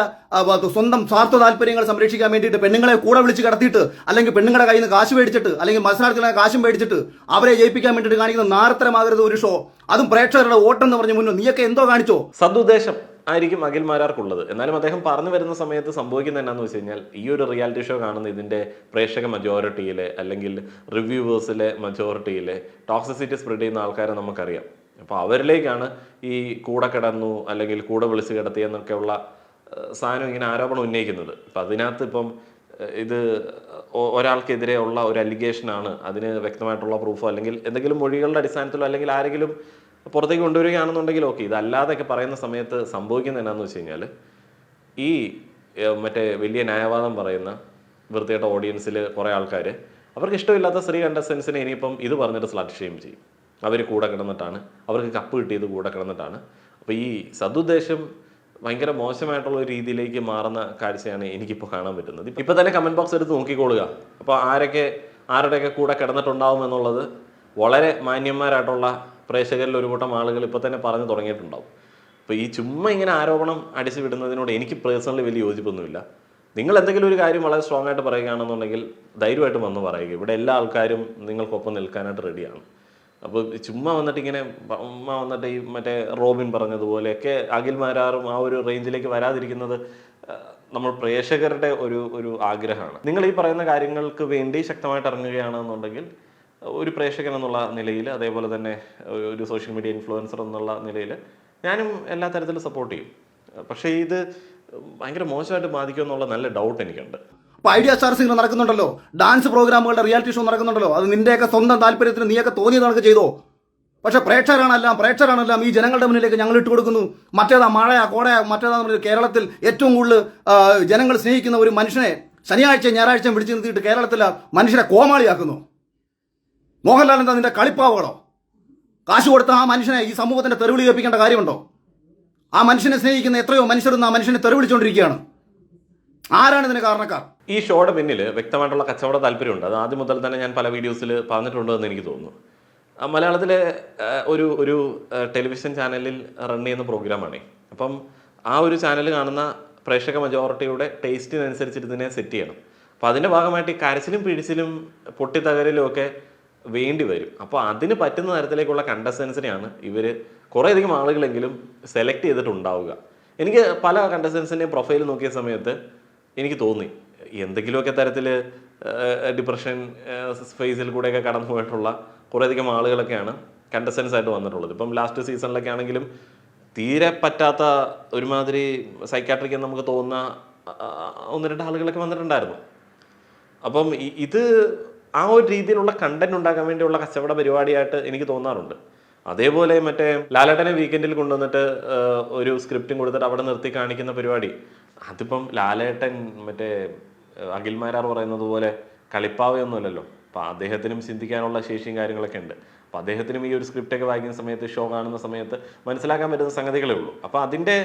Speaker 2: സ്വന്തം സ്വാർത്ഥ താല്പര്യങ്ങൾ സംരക്ഷിക്കാൻ വേണ്ടിയിട്ട് പെണ്ണുങ്ങളെ കൂടെ വിളിച്ച് കിടത്തിയിട്ട് അല്ലെങ്കിൽ പെണ്ണുങ്ങളുടെ കയ്യിൽ നിന്ന് കാശ് മേടിച്ചിട്ട് അല്ലെങ്കിൽ മത്സരാർത്ഥികളെ കാശും മേടിച്ചിട്ട് അവരെ ജയിപ്പിക്കാൻ വേണ്ടിയിട്ട് കാണിക്കുന്ന നാരത്തരമാകരുത് ഒരു ഷോ, അതും പ്രേക്ഷകരുടെ വോട്ടെന്ന് പറഞ്ഞ് മുന്നോ നീയൊക്കെ എന്തോ കാണിച്ചോ?
Speaker 1: സദുദ്ദേശം ആയിരിക്കും അഖിൽ മാരാർക്കുള്ളത്. എന്നാലും അദ്ദേഹം പറഞ്ഞു വരുന്ന സമയത്ത് സംഭവിക്കുന്നത് എന്നാന്ന് വെച്ച് കഴിഞ്ഞാൽ ഈ ഒരു റിയാലിറ്റി ഷോ കാണുന്ന ഇതിന്റെ പ്രേക്ഷക മജോറിറ്റിയിലെ അല്ലെങ്കിൽ റിവ്യൂവേഴ്സിലെ മജോറിറ്റിയിലെ ടോക്സിസിറ്റി സ്പ്രെഡ് ചെയ്യുന്ന ആൾക്കാരെ നമുക്കറിയാം. അപ്പോൾ അവരിലേക്കാണ് ഈ കൂടെ കിടന്നു അല്ലെങ്കിൽ കൂടെ വിളിച്ച് കിടത്തി എന്നൊക്കെയുള്ള സാധനം ഇങ്ങനെ ആരോപണം ഉന്നയിക്കുന്നത്. അപ്പം അതിനകത്ത് ഇപ്പം ഇത് ഒരാൾക്കെതിരെ ഉള്ള ഒരു അലിഗേഷനാണ്, അതിന് വ്യക്തമായിട്ടുള്ള പ്രൂഫോ അല്ലെങ്കിൽ എന്തെങ്കിലും മൊഴികളുടെ അടിസ്ഥാനത്തിലോ അല്ലെങ്കിൽ ആരെങ്കിലും പുറത്തേക്ക് കൊണ്ടുവരികയാണെന്നുണ്ടെങ്കിൽ ഓക്കെ. ഇതല്ലാതെയൊക്കെ പറയുന്ന സമയത്ത് സംഭവിക്കുന്നത് എന്നാന്ന് വെച്ച് കഴിഞ്ഞാൽ ഈ മറ്റേ വലിയ ന്യായവാദം പറയുന്ന വൃത്തികെട്ട ഓഡിയൻസിൽ കുറേ ആൾക്കാർ അവർക്ക് ഇഷ്ടമില്ലാത്ത സ്ത്രീ കണ്ടസ്റ്റൻസിനെ ഇനിയിപ്പം ഇത് പറഞ്ഞിട്ട് സ്ലട്ട് ഷെയിം ചെയ്യും. അവർ കൂടെ കിടന്നിട്ടാണ്, അവർക്ക് കപ്പ് കിട്ടിയത് കൂടെ കിടന്നിട്ടാണ്. അപ്പോൾ ഈ സദുദ്ദേശം ഭയങ്കര മോശമായിട്ടുള്ള ഒരു രീതിയിലേക്ക് മാറുന്ന കാഴ്ചയാണ് എനിക്കിപ്പോൾ കാണാൻ പറ്റുന്നത്. ഇപ്പോൾ തന്നെ കമൻറ്റ് ബോക്സ് എടുത്ത് നോക്കിക്കോളുക. അപ്പോൾ ആരുടെയൊക്കെ കൂടെ കിടന്നിട്ടുണ്ടാവും എന്നുള്ളത് വളരെ മാന്യന്മാരായിട്ടുള്ള പ്രേക്ഷകരിൽ ഒരു കൂട്ടം ആളുകൾ ഇപ്പോൾ തന്നെ പറഞ്ഞു തുടങ്ങിയിട്ടുണ്ടാവും. അപ്പോൾ ഈ ചുമ്മാ ഇങ്ങനെ ആരോപണം അടിച്ചു വിടുന്നതിനോട് എനിക്ക് പേഴ്സണലി വലിയ യോജിപ്പൊന്നുമില്ല. നിങ്ങൾ എന്തെങ്കിലും ഒരു കാര്യം വളരെ സ്ട്രോങ് ആയിട്ട് പറയുകയാണെന്നുണ്ടെങ്കിൽ ധൈര്യമായിട്ട് വന്ന് പറയുക. ഇവിടെ എല്ലാ ആൾക്കാരും നിങ്ങൾക്കൊപ്പം നിൽക്കാനായിട്ട് റെഡിയാണ്. അപ്പോൾ ചുമ്മാ വന്നിട്ട് ഈ മറ്റേ റോബിൻ പറഞ്ഞതുപോലെയൊക്കെ അഖിൽ മാരാറും ആ ഒരു റേഞ്ചിലേക്ക് വരാതിരിക്കുന്നത് നമ്മൾ പ്രേക്ഷകരുടെ ഒരു ആഗ്രഹമാണ്. നിങ്ങൾ ഈ പറയുന്ന കാര്യങ്ങൾക്ക് വേണ്ടി ശക്തമായിട്ട് ഇറങ്ങുകയാണെന്നുണ്ടെങ്കിൽ ഒരു പ്രേക്ഷകൻ എന്നുള്ള നിലയിൽ, അതേപോലെ തന്നെ ഒരു സോഷ്യൽ മീഡിയ ഇൻഫ്ലുവൻസർ എന്നുള്ള നിലയിൽ ഞാനും എല്ലാ തരത്തിലും സപ്പോർട്ട് ചെയ്യും. പക്ഷേ ഇത് ഭയങ്കര മോശമായിട്ട് ബാധിക്കുമെന്നുള്ള നല്ല ഡൗട്ട് എനിക്കുണ്ട്.
Speaker 2: അപ്പോൾ ഐഡിയ സ്റ്റാർസ് ഇങ്ങനെ നടക്കുന്നുണ്ടല്ലോ, ഡാൻസ് പ്രോഗ്രാമുകളുടെ റിയാലിറ്റി ഷോ നടക്കുന്നുണ്ടല്ലോ, അത് നിന്റെയൊക്കെ സ്വന്തം താല്പര്യത്തിന് നീയൊക്കെ തോന്നിയത് നമുക്ക് ചെയ്തോ. പക്ഷേ പ്രേക്ഷകരാണെല്ലാം ഈ ജനങ്ങളുടെ മുന്നിലേക്ക് ഞങ്ങൾ ഇട്ട് കൊടുക്കുന്നു. മറ്റേതാ മഴയാ കോടയാ മറ്റേതാ കേരളത്തിൽ ഏറ്റവും കൂടുതൽ ജനങ്ങൾ സ്നേഹിക്കുന്ന ഒരു മനുഷ്യനെ ശനിയാഴ്ച ഞായറാഴ്ച പിടിച്ചു നിർത്തിയിട്ട് കേരളത്തിൽ മനുഷ്യരെ കോമാളിയാക്കുന്നു. മോഹൻലാൽ എന്താ നിന്റെ കളിപ്പാവകളോ? കാശ് കൊടുത്ത ആ മനുഷ്യനെ ഈ സമൂഹത്തിന്റെ തെരുവിളി കേൾപ്പിക്കേണ്ട കാര്യമുണ്ടോ? ആ മനുഷ്യനെ സ്നേഹിക്കുന്ന എത്രയോ മനുഷ്യരൊന്നും ആ മനുഷ്യനെ തെരുവിളിച്ചുകൊണ്ടിരിക്കുകയാണ്. ആരാണ് ഇതിന് കാരണക്കാർ?
Speaker 1: ഈ ഷോയുടെ പിന്നിൽ വ്യക്തമായിട്ടുള്ള കച്ചവട താല്പര്യമുണ്ട്. അത് ആദ്യം മുതൽ തന്നെ ഞാൻ പല വീഡിയോസിൽ പറഞ്ഞിട്ടുണ്ടെന്ന് എനിക്ക് തോന്നുന്നു. മലയാളത്തിലെ ഒരു ടെലിവിഷൻ ചാനലിൽ റൺ ചെയ്യുന്ന പ്രോഗ്രാമാണ്. അപ്പം ആ ഒരു ചാനൽ കാണുന്ന പ്രേക്ഷക മജോറിറ്റിയുടെ ടേസ്റ്റിനനുസരിച്ചിട്ട് ഇതിനെ സെറ്റ് ചെയ്യണം. അപ്പോൾ അതിൻ്റെ ഭാഗമായിട്ട് ഈ കരച്ചിലും പിടിച്ചിലും പൊട്ടിത്തകരലും ഒക്കെ വേണ്ടി വരും. അപ്പോൾ അതിന് പറ്റുന്ന തരത്തിലേക്കുള്ള കണ്ടസ്റ്റൻസിനെയാണ് ഇവർ കുറേയധികം ആളുകളെങ്കിലും സെലക്ട് ചെയ്തിട്ടുണ്ടാവുക. എനിക്ക് പല കണ്ടസ്റ്റൻസിൻ്റെയും പ്രൊഫൈൽ നോക്കിയ സമയത്ത് എനിക്ക് തോന്നി എന്തെങ്കിലുമൊക്കെ തരത്തിൽ ഡിപ്രഷൻ ഫേസിൽ കൂടെയൊക്കെ കടന്നു പോയിട്ടുള്ള കുറേയധികം ആളുകളൊക്കെയാണ് കണ്ടസ്റ്റൻസ് ആയിട്ട് വന്നിട്ടുള്ളത്. ഇപ്പം ലാസ്റ്റ് സീസണിലൊക്കെ ആണെങ്കിലും തീരെ പറ്റാത്ത ഒരുമാതിരി സൈക്കാട്രിക് എന്ന് നമുക്ക് തോന്നുന്ന 1-2 ആളുകളൊക്കെ വന്നിട്ടുണ്ടായിരുന്നു. അപ്പം ഇത് ആ ഒരു രീതിയിലുള്ള കണ്ടന്റ് ഉണ്ടാക്കാൻ വേണ്ടിയുള്ള കച്ചവട പരിപാടിയായിട്ട് എനിക്ക് തോന്നാറുണ്ട്. അതേപോലെ മറ്റേ ലാലേട്ടനെ വീക്കെൻഡിൽ കൊണ്ടുവന്നിട്ട് ഒരു സ്ക്രിപ്റ്റും കൊടുത്തിട്ട് അവിടെ നിർത്തി കാണിക്കുന്ന പരിപാടി, അതിപ്പം ലാലേട്ടൻ മറ്റേ അഖിൽ മാരാർ പറയുന്നത് പോലെ കളിപ്പാവയൊന്നുമല്ലല്ലോ. അപ്പം അദ്ദേഹത്തിനും ചിന്തിക്കാനുള്ള ശേഷിയും കാര്യങ്ങളൊക്കെ ഉണ്ട്. അപ്പം അദ്ദേഹത്തിനും ഈ ഒരു സ്ക്രിപ്റ്റൊക്കെ വായിക്കുന്ന സമയത്ത്, ഷോ കാണുന്ന സമയത്ത് മനസ്സിലാക്കാൻ പറ്റുന്ന സംഗതികളേ ഉള്ളൂ. അപ്പം അതിൻ്റെ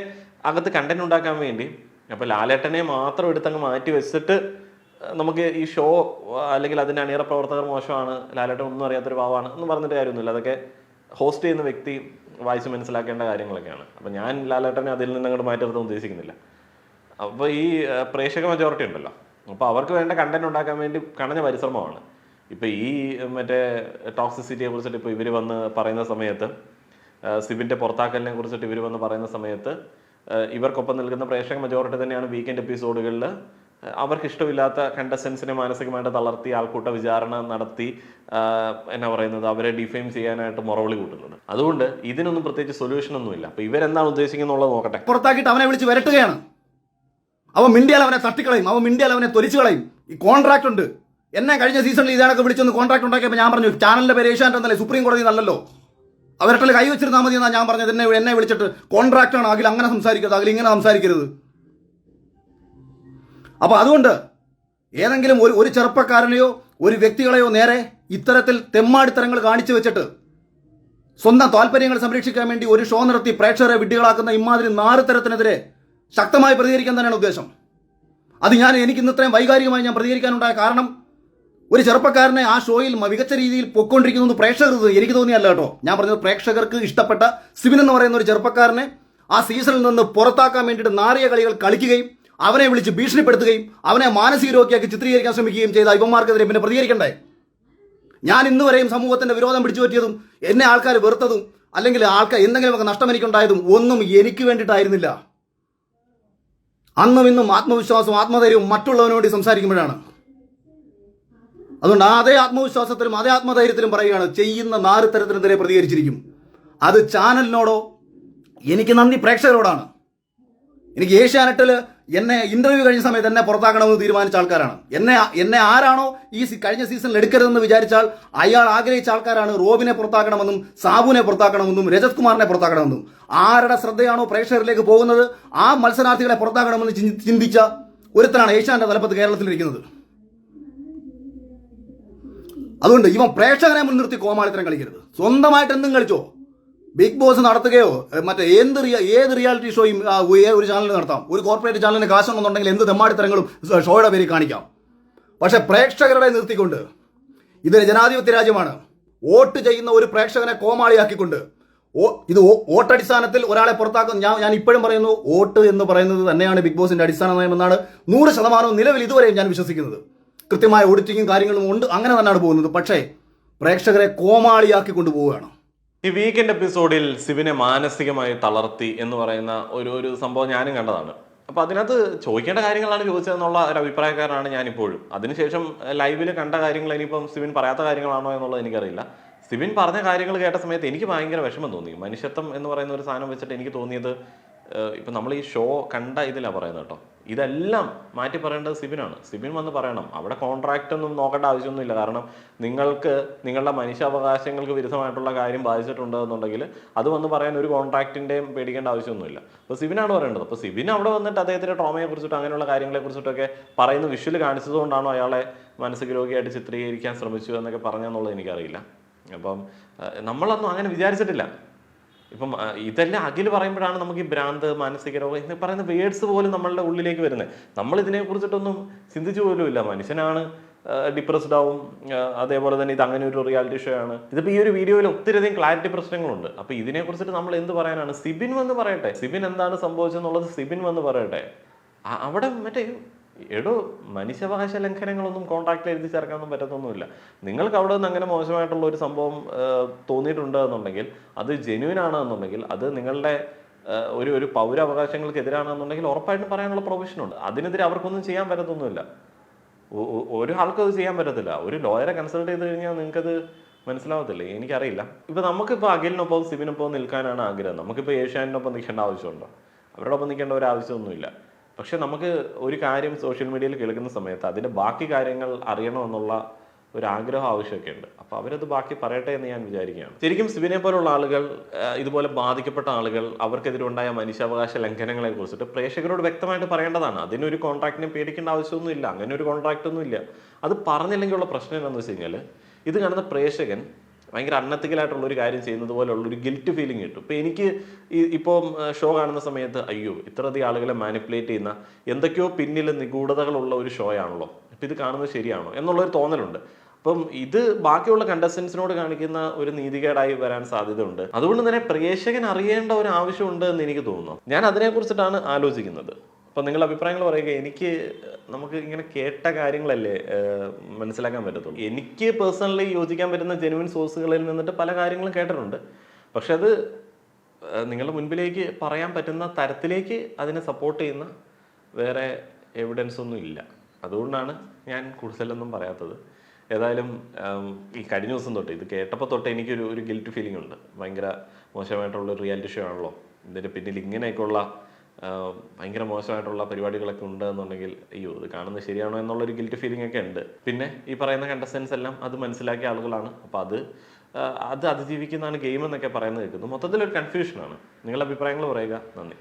Speaker 1: അകത്ത് കണ്ടന്റ് ഉണ്ടാക്കാൻ വേണ്ടി അപ്പോൾ ലാലേട്ടനെ മാത്രം എടുത്തങ്ങ് മാറ്റി വെച്ചിട്ട് നമുക്ക് ഈ ഷോ അല്ലെങ്കിൽ അതിൻ്റെ അണിയറ പ്രവർത്തകർ മോശമാണ്, ലാലേട്ടൻ ഒന്നും അറിയാത്തൊരു പാവാണ് എന്ന് പറഞ്ഞിട്ട് കാര്യമൊന്നുമില്ല. അതൊക്കെ ഹോസ്റ്റ് ചെയ്യുന്ന വ്യക്തി വായിച്ച് മനസ്സിലാക്കേണ്ട കാര്യങ്ങളൊക്കെയാണ്. അപ്പം ഞാൻ ലാലേട്ടനെ അതിൽ നിന്ന് അങ്ങോട്ട് മാറ്റി നിർത്താൻ ഉദ്ദേശിക്കുന്നില്ല. അപ്പോൾ ഈ പ്രേക്ഷക മജോറിറ്റി ഉണ്ടല്ലോ, അപ്പോൾ അവർക്ക് വേണ്ട കണ്ടന്റ് ഉണ്ടാക്കാൻ വേണ്ടി കണഞ്ഞ പരിശ്രമമാണ്. ഇപ്പോൾ ഈ മറ്റേ ടോക്സിസിറ്റിയെ കുറിച്ചിട്ട് ഇപ്പോൾ ഇവർ വന്ന് പറയുന്ന സമയത്ത്, സിബിൻ്റെ പുറത്താക്കലിനെ കുറിച്ചിട്ട് ഇവർ വന്ന് പറയുന്ന സമയത്ത് ഇവർക്കൊപ്പം നിൽക്കുന്ന പ്രേക്ഷക മജോറിറ്റി തന്നെയാണ് വീക്കെൻഡ് എപ്പിസോഡുകളിൽ അവർക്ക് ഇഷ്ടമില്ലാത്ത കണ്ടസ്റ്റൻസിനെ മാനസികമായിട്ട് തളർത്തി ആൾക്കൂട്ട വിചാരണ നടത്തി എന്നാ പറയുന്നത് അവരെ ഡിഫെയിം ചെയ്യാനായിട്ട് മുറവിളി കൂട്ടുന്നത്. അതുകൊണ്ട് ഇതിനൊന്നും പ്രത്യേകിച്ച് സൊല്യൂഷൻ ഒന്നുമില്ല. അപ്പോൾ ഇവരെന്താണ് ഉദ്ദേശിക്കുന്നുള്ളത് നോക്കട്ടെ.
Speaker 2: പുറത്താക്കിയിട്ട് അവനെ വിളിച്ച് വരട്ടുകയാണ്. അവൻ മിണ്ടിയാൽ അവനെ തട്ടിക്കളയും, അവൻ മിണ്ടിയാൽ അവനെ തൊലിച്ചു കളയും. ഈ കോൺട്രാക്ട് ഉണ്ട്. എന്നെ കഴിഞ്ഞ സീസണിൽ ഇതാണൊക്കെ വിളിച്ചൊന്ന് കോൺട്രാക്ട് ഉണ്ടാക്കിയപ്പോൾ ഞാൻ പറഞ്ഞു ചാനലിന്റെ പേര് ഏഷ്യാനെറ്റ് എന്നല്ലേ, സുപ്രീം കോടതി നല്ലല്ലോ, അവരുടെ കൈ വെച്ചിരുന്നാൽ മതി എന്നാണ് ഞാൻ പറഞ്ഞത്. എന്നെ വിളിച്ചിട്ട് കോൺട്രാക്റ്റാണ് അഖിൽ അങ്ങനെ സംസാരിക്കരുത്, അഖിൽ ഇങ്ങനെ സംസാരിക്കരുത്. അപ്പോൾ അതുകൊണ്ട് ഏതെങ്കിലും ഒരു ചെറുപ്പക്കാരനെയോ ഒരു വ്യക്തികളെയോ നേരെ ഇത്തരത്തിൽ തെമ്മാടിത്തരങ്ങൾ കാണിച്ചു വെച്ചിട്ട് സ്വന്തം താല്പര്യങ്ങൾ സംരക്ഷിക്കാൻ വേണ്ടി ഒരു ഷോ നടത്തി പ്രേക്ഷകരെ വിഡ്ഢികളാക്കുന്ന ഇമാതിരി 4 തരത്തിനെതിരെ ശക്തമായി പ്രതികരിക്കാൻ തന്നെയാണ് ഉദ്ദേശം. അത് എനിക്ക് ഇന്ന് ഇത്രയും വൈകാരികമായി ഞാൻ പ്രതികരിക്കാനുണ്ടായ കാരണം ഒരു ചെറുപ്പക്കാരനെ ആ ഷോയിൽ മികച്ച രീതിയിൽ പൊയ്ക്കൊണ്ടിരിക്കുന്നു പ്രേക്ഷകർക്ക് എനിക്ക് തോന്നിയല്ല കേട്ടോ. ഞാൻ പറഞ്ഞത് പ്രേക്ഷകർക്ക് ഇഷ്ടപ്പെട്ട സിബിൻ എന്ന് പറയുന്ന ഒരു ചെറുപ്പക്കാരനെ ആ സീസണിൽ നിന്ന് പുറത്താക്കാൻ വേണ്ടിയിട്ട് നാറിയ കളികൾ കളിക്കുകയും അവനെ വിളിച്ച് ഭീഷണിപ്പെടുത്തുകയും അവനെ മാനസിക രോഗിയാക്കി ചിത്രീകരിക്കാൻ ശ്രമിക്കുകയും ചെയ്ത ഇവന്മാർക്കെതിരെ പിന്നെ പ്രതികരിക്കണ്ടേ? ഞാൻ ഇന്ന് വരെയും സമൂഹത്തിന്റെ വിരോധം പിടിച്ചു പറ്റിയതും എന്നെ ആൾക്കാർ വെറുത്തതും അല്ലെങ്കിൽ ആൾക്കാർ എന്തെങ്കിലുമൊക്കെ നഷ്ടം എനിക്കുണ്ടായതും ഒന്നും എനിക്ക് വേണ്ടിയിട്ടായിരുന്നില്ല. അന്നും ഇന്നും ആത്മവിശ്വാസവും ആത്മധൈര്യവും മറ്റുള്ളവനോട് വേണ്ടി സംസാരിക്കുമ്പോഴാണ്. അതുകൊണ്ട് അതേ ആത്മവിശ്വാസത്തിലും അതേ ആത്മധൈര്യത്തിലും പറയുകയാണ്, ചെയ്യുന്ന 4 തരത്തിനെതിരെ പ്രതികരിച്ചിരിക്കും. അത് ചാനലിനോടോ എനിക്ക് നന്ദി പ്രേക്ഷകരോടാണ്. എനിക്ക് ഏഷ്യാനെറ്റിൽ എന്നെ ഇന്റർവ്യൂ കഴിഞ്ഞ സമയത്ത് എന്നെ പുറത്താക്കണമെന്ന് തീരുമാനിച്ച ആൾക്കാരാണ്. എന്നെ ആരാണോ ഈ കഴിഞ്ഞ സീസണിൽ എടുക്കരുതെന്ന് വിചാരിച്ചാൽ അയാൾ ആഗ്രഹിച്ച ആൾക്കാരാണ് റോബിനെ പുറത്താക്കണമെന്നും സാബുവിനെ പുറത്താക്കണമെന്നും രജത് കുമാറിനെ പുറത്താക്കണമെന്നും. ആരുടെ ശ്രദ്ധയാണോ പ്രേക്ഷകരിലേക്ക് പോകുന്നത് ആ മത്സരാർത്ഥികളെ പുറത്താക്കണമെന്ന് ചിന്തിച്ച ഒരുത്തരാണ് ഏഷ്യാന്റെ തലപ്പത്ത് കേരളത്തിലിരിക്കുന്നത്. അതുകൊണ്ട് ഇവൻ പ്രേക്ഷകനെ മുൻനിർത്തി കോമാളിത്തരം കളിക്കരുത്. സ്വന്തമായിട്ട് എന്തും കളിച്ചോ. ബിഗ് ബോസ് നടത്തുകയോ മറ്റേ ഏത് റിയാലിറ്റി ഷോയും ഒരു ചാനലിൽ നടത്താം. ഒരു കോർപ്പറേറ്റ് ചാനലിന് കാശുണ്ടെന്നുണ്ടെങ്കിൽ എന്ത് തെമ്മാടിത്തരങ്ങളും ഷോയുടെ പേരിൽ കാണിക്കാം. പക്ഷെ പ്രേക്ഷകരെ നിർത്തിക്കൊണ്ട്, ഇതൊരു ജനാധിപത്യ രാജ്യമാണ്. വോട്ട് ചെയ്യുന്ന ഒരു പ്രേക്ഷകനെ കോമാളിയാക്കിക്കൊണ്ട് ഇത് വോട്ടടിസ്ഥാനത്തിൽ ഒരാളെ പുറത്താക്കും. ഞാൻ ഇപ്പോഴും പറയുന്നു, വോട്ട് എന്ന് പറയുന്നത് തന്നെയാണ് ബിഗ് ബോസിന്റെ അടിസ്ഥാന നയമെന്നാണ് 100% നിലവിൽ ഇതുവരെയും ഞാൻ വിശ്വസിക്കുന്നത്. കൃത്യമായ ഓഡിറ്റിങ്ങും കാര്യങ്ങളും ഉണ്ട്, അങ്ങനെ തന്നെയാണ് പോകുന്നത്. പക്ഷേ പ്രേക്ഷകരെ കോമാളിയാക്കി കൊണ്ടുപോവുകയാണ്.
Speaker 1: ഈ വീക്കെൻഡ് എപ്പിസോഡിൽ സിബിനെ മാനസികമായി തളർത്തി എന്ന് പറയുന്ന ഒരു സംഭവം ഞാനും കണ്ടതാണ്. അപ്പോൾ അതിനകത്ത് ചോദിക്കേണ്ട കാര്യങ്ങളാണ് ചോദിച്ചതെന്നുള്ള ഒരു അഭിപ്രായക്കാരനാണ് ഞാനിപ്പോഴും. അതിനുശേഷം ലൈവിൽ കണ്ട കാര്യങ്ങൾ ഇനിയിപ്പം സിബിൻ പറയാത്ത കാര്യങ്ങളാണോ എന്നുള്ളത് എനിക്കറിയില്ല. സിബിൻ പറഞ്ഞ കാര്യങ്ങൾ കേട്ട സമയത്ത് എനിക്ക് ഭയങ്കര വിഷമം തോന്നി. മനുഷ്യത്വം എന്ന് പറയുന്ന ഒരു സാധനം വെച്ചിട്ട് എനിക്ക് തോന്നിയത്, ഇപ്പം നമ്മൾ ഈ ഷോ കണ്ട ഇതിലാണ് പറയുന്നത് കേട്ടോ, ഇതെല്ലാം മാറ്റി പറയേണ്ടത് സിബിനാണ്. സിബിൻ വന്ന് പറയണം. അവിടെ കോൺട്രാക്റ്റ് ഒന്നും നോക്കേണ്ട ആവശ്യമൊന്നുമില്ല. കാരണം നിങ്ങൾക്ക് നിങ്ങളുടെ മനുഷ്യാവകാശങ്ങൾക്ക് വിരുദ്ധമായിട്ടുള്ള കാര്യം ബാധിച്ചിട്ടുണ്ട് എന്നുണ്ടെങ്കിൽ അത് വന്ന് പറയാൻ ഒരു കോൺട്രാക്റ്റിൻ്റെയും പേടിക്കേണ്ട ആവശ്യമൊന്നുമില്ല. അപ്പോൾ സിബിനാണ് പറയേണ്ടത്. അപ്പോൾ സിബിൻ അവിടെ വന്നിട്ട് അദ്ദേഹത്തിൻ്റെ ട്രോമയെ കുറിച്ചിട്ടോ അങ്ങനെയുള്ള കാര്യങ്ങളെ കുറിച്ചിട്ടൊക്കെ പറയുന്ന വിഷ്വൽ കാണിച്ചതുകൊണ്ടാണോ അയാളെ മാനസിക രോഗിയായിട്ട് ചിത്രീകരിക്കാൻ ശ്രമിച്ചു എന്നൊക്കെ പറഞ്ഞെന്നുള്ളത് എനിക്കറിയില്ല. അപ്പം നമ്മളൊന്നും അങ്ങനെ വിചാരിച്ചിട്ടില്ല. ഇപ്പം ഇതെല്ലാം അഖിൽ പറയുമ്പോഴാണ് നമുക്ക് ഈ ഭ്രാന്ത്, മാനസിക രോഗം എന്ന് പറയുന്ന വേർഡ്സ് പോലും നമ്മളുടെ ഉള്ളിലേക്ക് വരുന്നത്. നമ്മൾ ഇതിനെ കുറിച്ചിട്ടൊന്നും ചിന്തിച്ചു പോലും ഇല്ല. മനുഷ്യനാണ് ഡിപ്രസ്ഡ് ആവും. അതേപോലെ തന്നെ ഇത് അങ്ങനെ ഒരു റിയാലിറ്റി ഷോ ആണ്. ഇതിപ്പോൾ ഈ ഒരു വീഡിയോയിൽ ഒത്തിരിയധികം ക്ലാരിറ്റി പ്രശ്നങ്ങളുണ്ട്. അപ്പോൾ ഇതിനെ കുറിച്ചിട്ട് നമ്മൾ എന്ത് പറയാനാണ്? സിബിൻ വന്ന് പറയട്ടെ. സിബിൻ എന്താണ് സംഭവിച്ചെന്നുള്ളത് സിബിൻ വന്ന് പറയട്ടെ. അവിടെ മറ്റേ എടോ മനുഷ്യാവകാശ ലംഘനങ്ങളൊന്നും കോൺട്രാക്റ്റിൽ എഴുതി ചേർക്കാനൊന്നും പറ്റത്തൊന്നുമില്ല. നിങ്ങൾക്ക് അവിടെ നിന്ന് അങ്ങനെ മോശമായിട്ടുള്ള ഒരു സംഭവം തോന്നിയിട്ടുണ്ട് എന്നുണ്ടെങ്കിൽ, അത് ജെന്യൂൻ ആണെന്നുണ്ടെങ്കിൽ, അത് നിങ്ങളുടെ ഒരു പൗരാവകാശങ്ങൾക്ക് എതിരാണെന്നുണ്ടെങ്കിൽ ഉറപ്പായിട്ടും പറയാനുള്ള പ്രൊവിഷനുണ്ട്. അതിനെതിരെ അവർക്കൊന്നും ചെയ്യാൻ പറ്റത്തൊന്നുമില്ല. ഒരാൾക്കും അത് ചെയ്യാൻ പറ്റത്തില്ല. ഒരു ലോയറെ കൺസൾട്ട് ചെയ്ത് കഴിഞ്ഞാൽ നിങ്ങൾക്കത് മനസ്സിലാവത്തില്ലേ? എനിക്കറിയില്ല. ഇപ്പം നമുക്കിപ്പോൾ അഖിലിനൊപ്പം സിബിനൊപ്പം നിൽക്കാനാണ് ആഗ്രഹം. നമുക്കിപ്പോൾ ഏഷ്യാനൊപ്പം നിൽക്കേണ്ട ആവശ്യമുണ്ടോ? അവരോടൊപ്പം നിൽക്കേണ്ട ഒരു ആവശ്യമൊന്നുമില്ല. പക്ഷെ നമുക്ക് ഒരു കാര്യം സോഷ്യൽ മീഡിയയിൽ കേൾക്കുന്ന സമയത്ത് അതിൻ്റെ ബാക്കി കാര്യങ്ങൾ അറിയണമെന്നുള്ള ഒരു ആഗ്രഹം ആവശ്യമൊക്കെ ഉണ്ട്. അപ്പോൾ അവരത് ബാക്കി പറയട്ടെ എന്ന് ഞാൻ വിചാരിക്കുകയാണ്. ശരിക്കും സിബിനെ പോലുള്ള ആളുകൾ, ഇതുപോലെ ബാധിക്കപ്പെട്ട ആളുകൾ, അവർക്കെതിരുണ്ടായ മനുഷ്യാവകാശ ലംഘനങ്ങളെ കുറിച്ചിട്ട് പ്രേക്ഷകരോട് വ്യക്തമായിട്ട് പറയേണ്ടതാണ്. അതിനൊരു കോൺട്രാക്റ്റിനെ പേടിക്കേണ്ട ആവശ്യമൊന്നുമില്ല. അങ്ങനെ ഒരു കോൺട്രാക്റ്റ് ഒന്നും ഇല്ല. അത് പറഞ്ഞില്ലെങ്കിലുള്ള പ്രശ്നം എന്താണെന്ന് വെച്ച് കഴിഞ്ഞാൽ, ഇത് കാണുന്ന പ്രേക്ഷകൻ ഭയങ്കര അൺഎത്തിക്കലായിട്ടുള്ള ഒരു കാര്യം ചെയ്യുന്നത് പോലെയുള്ളൊരു ഗിൽറ്റ് ഫീലിംഗ് കിട്ടും. ഇപ്പോൾ എനിക്ക് ഇപ്പം ഷോ കാണുന്ന സമയത്ത് അയ്യോ ഇത്രയധികം ആളുകളെ മാനിപ്പുലേറ്റ് ചെയ്യുന്ന എന്തൊക്കെയോ പിന്നിൽ നിഗൂഢതകളുള്ള ഒരു ഷോ ആണല്ലോ, ഇപ്പം ഇത് കാണുന്നത് ശരിയാണോ എന്നുള്ളൊരു തോന്നലുണ്ട്. അപ്പം ഇത് ബാക്കിയുള്ള കണ്ടസ്റ്റൻസിനോട് കാണിക്കുന്ന ഒരു നീതികേടായി വരാൻ സാധ്യതയുണ്ട്. അതുകൊണ്ട് തന്നെ പ്രേക്ഷകൻ അറിയേണ്ട ഒരു ആവശ്യമുണ്ട് എന്ന് എനിക്ക് തോന്നുന്നു. ഞാൻ അതിനെക്കുറിച്ചിട്ടാണ് ആലോചിക്കുന്നത്. അപ്പം നിങ്ങളുടെ അഭിപ്രായങ്ങൾ പറയുക. നമുക്ക് ഇങ്ങനെ കേട്ട കാര്യങ്ങളല്ലേ മനസ്സിലാക്കാൻ പറ്റത്തുള്ളൂ. എനിക്ക് പേഴ്സണലി യോജിക്കാൻ പറ്റുന്ന ജെനുവിൻ സോഴ്സുകളിൽ നിന്നിട്ട് പല കാര്യങ്ങളും കേട്ടിട്ടുണ്ട്. പക്ഷെ അത് നിങ്ങളുടെ മുൻപിലേക്ക് പറയാൻ പറ്റുന്ന തരത്തിലേക്ക് അതിനെ സപ്പോർട്ട് ചെയ്യുന്ന വേറെ എവിഡൻസ് ഒന്നും ഇല്ല. അതുകൊണ്ടാണ് ഞാൻ കൂടുതലൊന്നും പറയാത്തത്. ഏതായാലും ഈ കഴിഞ്ഞ ദിവസം തൊട്ട് ഇത് കേട്ടപ്പോൾ തൊട്ട് എനിക്കൊരു ഗിൽറ്റ് ഫീലിംഗ് ഉണ്ട്. ഭയങ്കര മോശമായിട്ടുള്ള റിയാലിറ്റി ഷോ ആണല്ലോ, ഇതിൻ്റെ പിന്നിൽ ഇങ്ങനെയൊക്കെയുള്ള ഭയങ്കര മോശമായിട്ടുള്ള പരിപാടികളൊക്കെ ഉണ്ട് എന്നുണ്ടെങ്കിൽ അയ്യോ ഇത് കാണുന്നത് ശരിയാണോ എന്നുള്ളൊരു ഗിൽറ്റ് ഫീലിംഗ് ഒക്കെ ഉണ്ട്. പിന്നെ ഈ പറയുന്ന കണ്ടസ്റ്റൻസ് എല്ലാം അത് മനസ്സിലാക്കിയ ആളുകളാണ്. അപ്പോൾ അത് അതിജീവിക്കുന്നതാണ് ഗെയിം എന്നൊക്കെ പറയുന്നത് കേൾക്കുന്നു. മൊത്തത്തിലൊരു കൺഫ്യൂഷനാണ്. നിങ്ങളുടെ അഭിപ്രായങ്ങൾ പറയുക. നന്ദി.